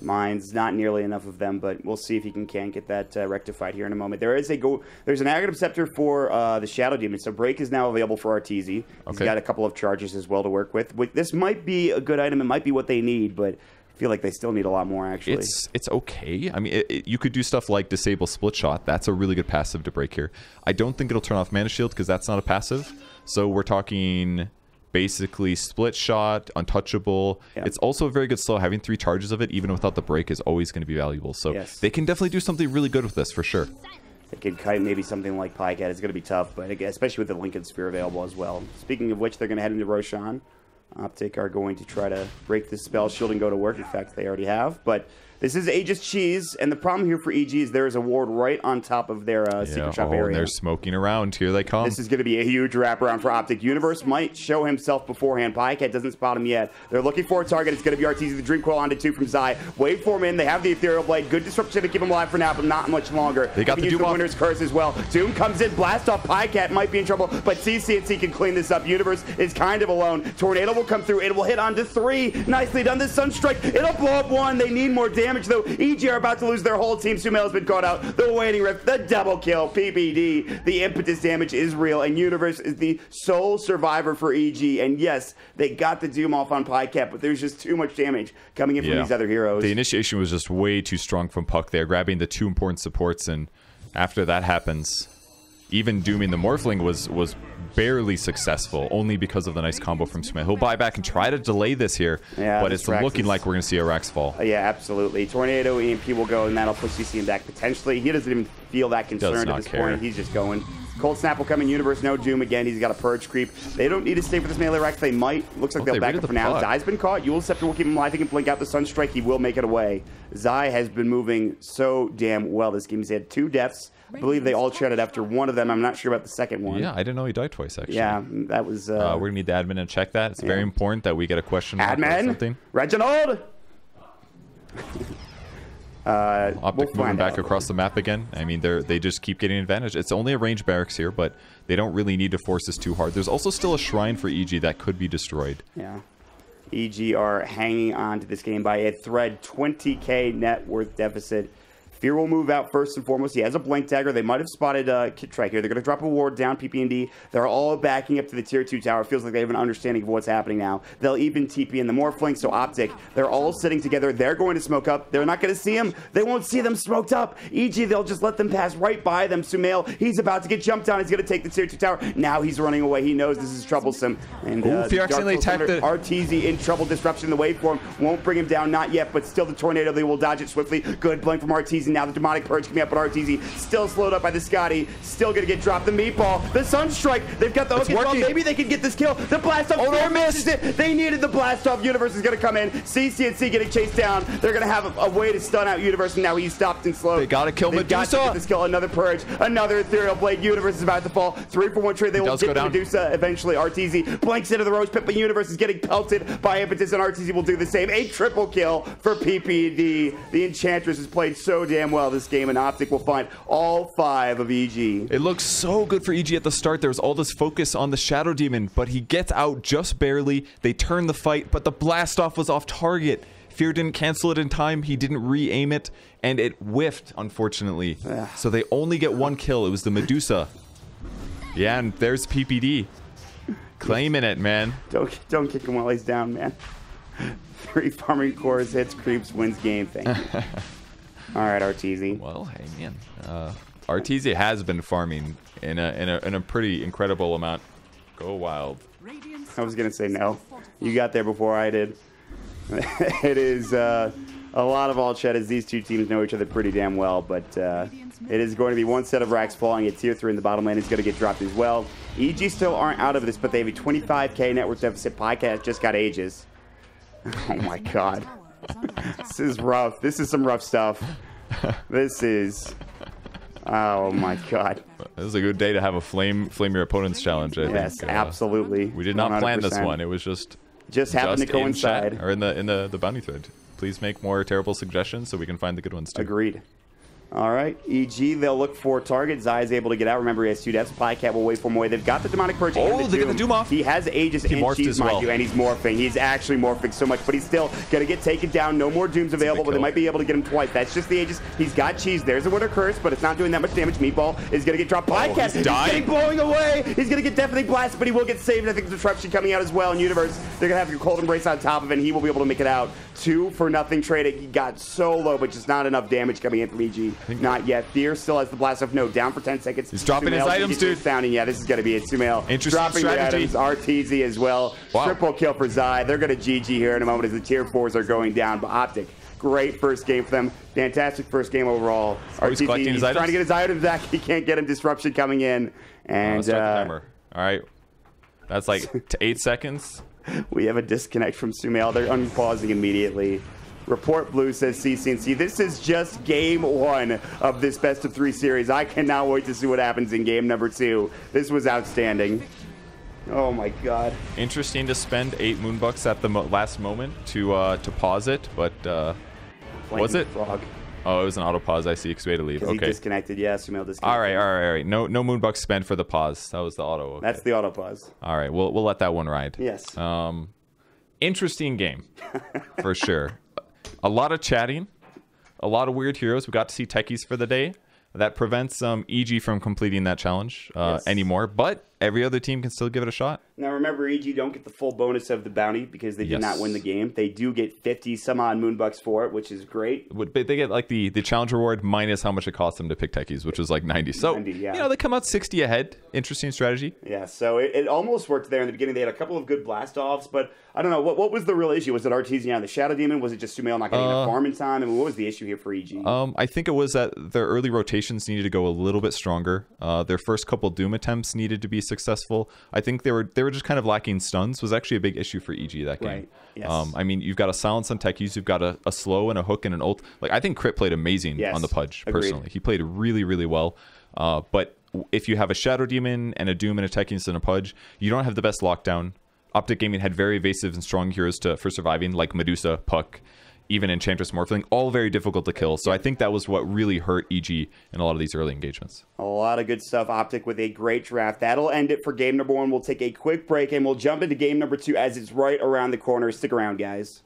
Mines, not nearly enough of them, but we'll see if he can get that rectified here in a moment. There's an Aghanim Scepter for the Shadow Demon, so Break is now available for RTZ. He's got a couple of charges as well to work with. This might be a good item. It might be what they need, but I feel like they still need a lot more, actually. It's okay. I mean, you could do stuff like Disable Split Shot. That's a really good passive to Break here. I don't think it'll turn off Mana Shield, because that's not a passive. So we're talking... basically Split Shot, Untouchable. Yeah. It's also a very good slow. Having 3 charges of it, even without the break, is always going to be valuable. So they can definitely do something really good with this, for sure. They could kite maybe something like Pycat. It's going to be tough, but especially with the Lincoln Sphere available as well. Speaking of which, they're going to head into Roshan. OpTic are going to try to break this spell shield and go to work. In fact, they already have. But this is Aegis Cheese, and the problem here for EG is there is a ward right on top of their secret shop area. And they're smoking around. Here they come. This is going to be a huge wraparound for OpTic. Universe might show himself beforehand. Pycat doesn't spot him yet. They're looking for a target. It's going to be RTZ. The Dream Coil onto 2 from Zai. Waveform in. They have the Ethereal Blade. Good disruption to keep him alive for now, but not much longer. They got the Doom off. Winner's Curse as well. Doom comes in. Blast off. Pycat might be in trouble, but CCNC can clean this up. Universe is kind of alone. Tornado will come through. It will hit onto 3. Nicely done. This Sunstrike. It'll blow up 1. They need more damage, though. EG are about to lose their whole team. Sumail has been caught out. The Waning Rift, the double kill, PPD. The impetus damage is real, and Universe is the sole survivor for EG. And yes, they got the Doom off on Pycat, but there's just too much damage coming in from these other heroes. The initiation was just way too strong from Puck there, grabbing the 2 important supports, and after that happens, even dooming the Morphling was barely successful, only because of the nice combo from Smith. He'll buy back and try to delay this here, but it's looking like we're going to see a Rax fall. Yeah, absolutely. Tornado EMP will go, and that'll push CC back potentially. He doesn't even feel that concerned at this point. He's just going. Cold Snap will come in. Universe, no Doom again. He's got a Purge creep. They don't need to stay for this melee Rax. They might. Looks like they'll back up for now. Zai's been caught. Yule Scepter will keep him alive. He can blink out the Sunstrike. He will make it away. Zai has been moving so damn well this game. He's had 2 deaths. I believe they all shredded after one of them. I'm not sure about the second one. Yeah, I didn't know he died twice, actually. Yeah, that was... we're going to need the admin to check that. It's very important that we get a question mark or something. Reginald! OpTic moving back across the map again. I mean, they just keep getting advantage. It's only a range barracks here, but they don't really need to force this too hard. There's also still a shrine for EG that could be destroyed. Yeah. EG are hanging on to this game by a thread. 20k net worth deficit. Fear will move out first and foremost. He has a Blink Dagger. They might have spotted Kit Trike here. They're going to drop a ward down PP&D. They're all backing up to the tier 2 tower. It feels like they have an understanding of what's happening now. They'll even TP in the Morphling, so OpTic. They're all sitting together. They're going to smoke up. They're not going to see him. They won't see them smoked up. EG, they'll just let them pass right by them. Sumail, he's about to get jumped on. He's going to take the tier 2 tower. Now he's running away. He knows this is troublesome. And Fear accidentally attacked the... RTZ in trouble. Disruption in the waveform. Won't bring him down. Not yet, but still the Tornado. They will dodge it swiftly. Good blink from RTZ. Now the Demonic Purge coming up, but RTZ still slowed up by the Scotty. Still going to get dropped. The Meatball. The Sunstrike. They've got the hook as well. Maybe they can get this kill. The Blast Off. Oh, missed it. They needed the Blast Off. Universe is going to come in. CC&C getting chased down. They're going to have a way to stun out Universe, and now he's stopped and slowed. They got to kill Medusa. Got to get this kill. Another Purge. Another Ethereal Blade. Universe is about to fall. 3-for-1 trade. They will get the Medusa eventually. RTZ blanks into the Rose Pit, but Universe is getting pelted by Impetus, and RTZ will do the same. A triple kill for PPD. The Enchantress has played so damn well this game, and OpTic will find all 5 of EG. It looks so good for EG at the start. There was all this focus on the Shadow Demon, but he gets out just barely. They turn the fight, but the blast off was off target. Fear didn't cancel it in time. He didn't re-aim it, and it whiffed, unfortunately. So they only get 1 kill. It was the Medusa. Yeah, and there's PPD. Claiming it, man. Don't kick him while he's down, man. 3 farming cores, hits, creeps, wins game. Thank you. All right, RTZ. Well, hey, man. RTZ has been farming in a pretty incredible amount. Go wild. I was going to say no. You got there before I did. It is a lot of all chat as these two teams know each other pretty damn well, but it is going to be 1 set of racks falling. A tier 3 in the bottom lane is going to get dropped as well. EG still aren't out of this, but they have a 25k net worth deficit. Podcast just got ages. Oh my god. This is rough. This is some rough stuff. This is... Oh my god. This is a good day to have a flame your opponent's challenge, I think. Yes, absolutely. We did not 100%. Plan this one. It was just happened to coincide. Or in the bounty thread. Please make more terrible suggestions so we can find the good ones too. Agreed. All right, EG, they'll look for target. Zai is able to get out. Remember, he has 2 deaths. Plycat will wait for him away. They've got the Demonic Purge. Oh, they get the Doom off. He has Aegis and Cheese, mind you, and he's morphing. He's actually morphing so much, but he's still going to get taken down. No more Dooms available, but they might be able to get him twice. That's just the Aegis. He's got Cheese. There's a Winter Curse, but it's not doing that much damage. Meatball is going to get dropped. Plycat is getting blowing away. He's going to get definitely blasted, but he will get saved. I think the Disruption coming out as well in Universe. They're going to have a Cold Embrace on top of it, and he will be able to make it out. 2-for-0 trading. He got so low, but just not enough damage coming in from EG. Not yet. Fear still has the blast off. No, down for 10 seconds. He's dropping his items, dude. Sounding. Yeah, this is going to be it. Sumail dropping strategy. The items. RTZ as well. Wow. Triple kill for Zai. They're going to GG here in a moment as the tier 4s are going down. But OpTic, great first game for them. Fantastic first game overall. RTZ, he's trying to get his items back. He can't get him. Disruption coming in. And let's start the timer. All right. That's like 8 seconds. We have a disconnect from Sumail. They're unpausing immediately. Report Blue says CC&C. This is just game 1 of this best of 3 series. I cannot wait to see what happens in game number 2. This was outstanding. Oh my god. Interesting to spend 8 Moonbucks at the last moment to pause it, but was it? Frog. Oh, it was an auto pause. I see. Because we had to leave. Okay. He disconnected. Yeah, Sumail disconnected. All right. No Moonbucks spent for the pause. That was the auto. Okay. That's the auto pause. All right. We'll let that one ride. Yes. Interesting game for sure. A lot of chatting, a lot of weird heroes. We got to see techies for the day. That prevents EG from completing that challenge anymore. But every other team can still give it a shot. Now remember, EG don't get the full bonus of the bounty because they did not win the game. They do get 50 some odd moonbucks for it, which is great. They get like the challenge reward minus how much it costs them to pick techies, which is like 90. So 90, yeah. you know, they come out 60 ahead. Interesting strategy. Yeah, so it almost worked there in the beginning. They had a couple of good blast offs, but I don't know what was the real issue. Was it Artesian the Shadow Demon? Was it just Sumail not getting enough farm in time? I mean, what was the issue here for EG? I think it was that their early rotations needed to go a little bit stronger. Their first couple Doom attempts needed to be successful. I think they were just kind of lacking stuns. Was actually a big issue for EG that game. Right. Yes. I mean, you've got a silence on techies, you've got a slow and a hook and an ult. Like, I think Crit played amazing on the Pudge. Agreed. Personally, he played really, really well. But if you have a Shadow Demon and a Doom and a Techie instead of a Pudge, you don't have the best lockdown. OpTic Gaming had very evasive and strong heroes for surviving, like Medusa, Puck, even Enchantress Morphling, all very difficult to kill. So I think that was what really hurt EG in a lot of these early engagements. A lot of good stuff, OpTic, with a great draft. That'll end it for game number 1. We'll take a quick break, and we'll jump into game number 2 as it's right around the corner. Stick around, guys.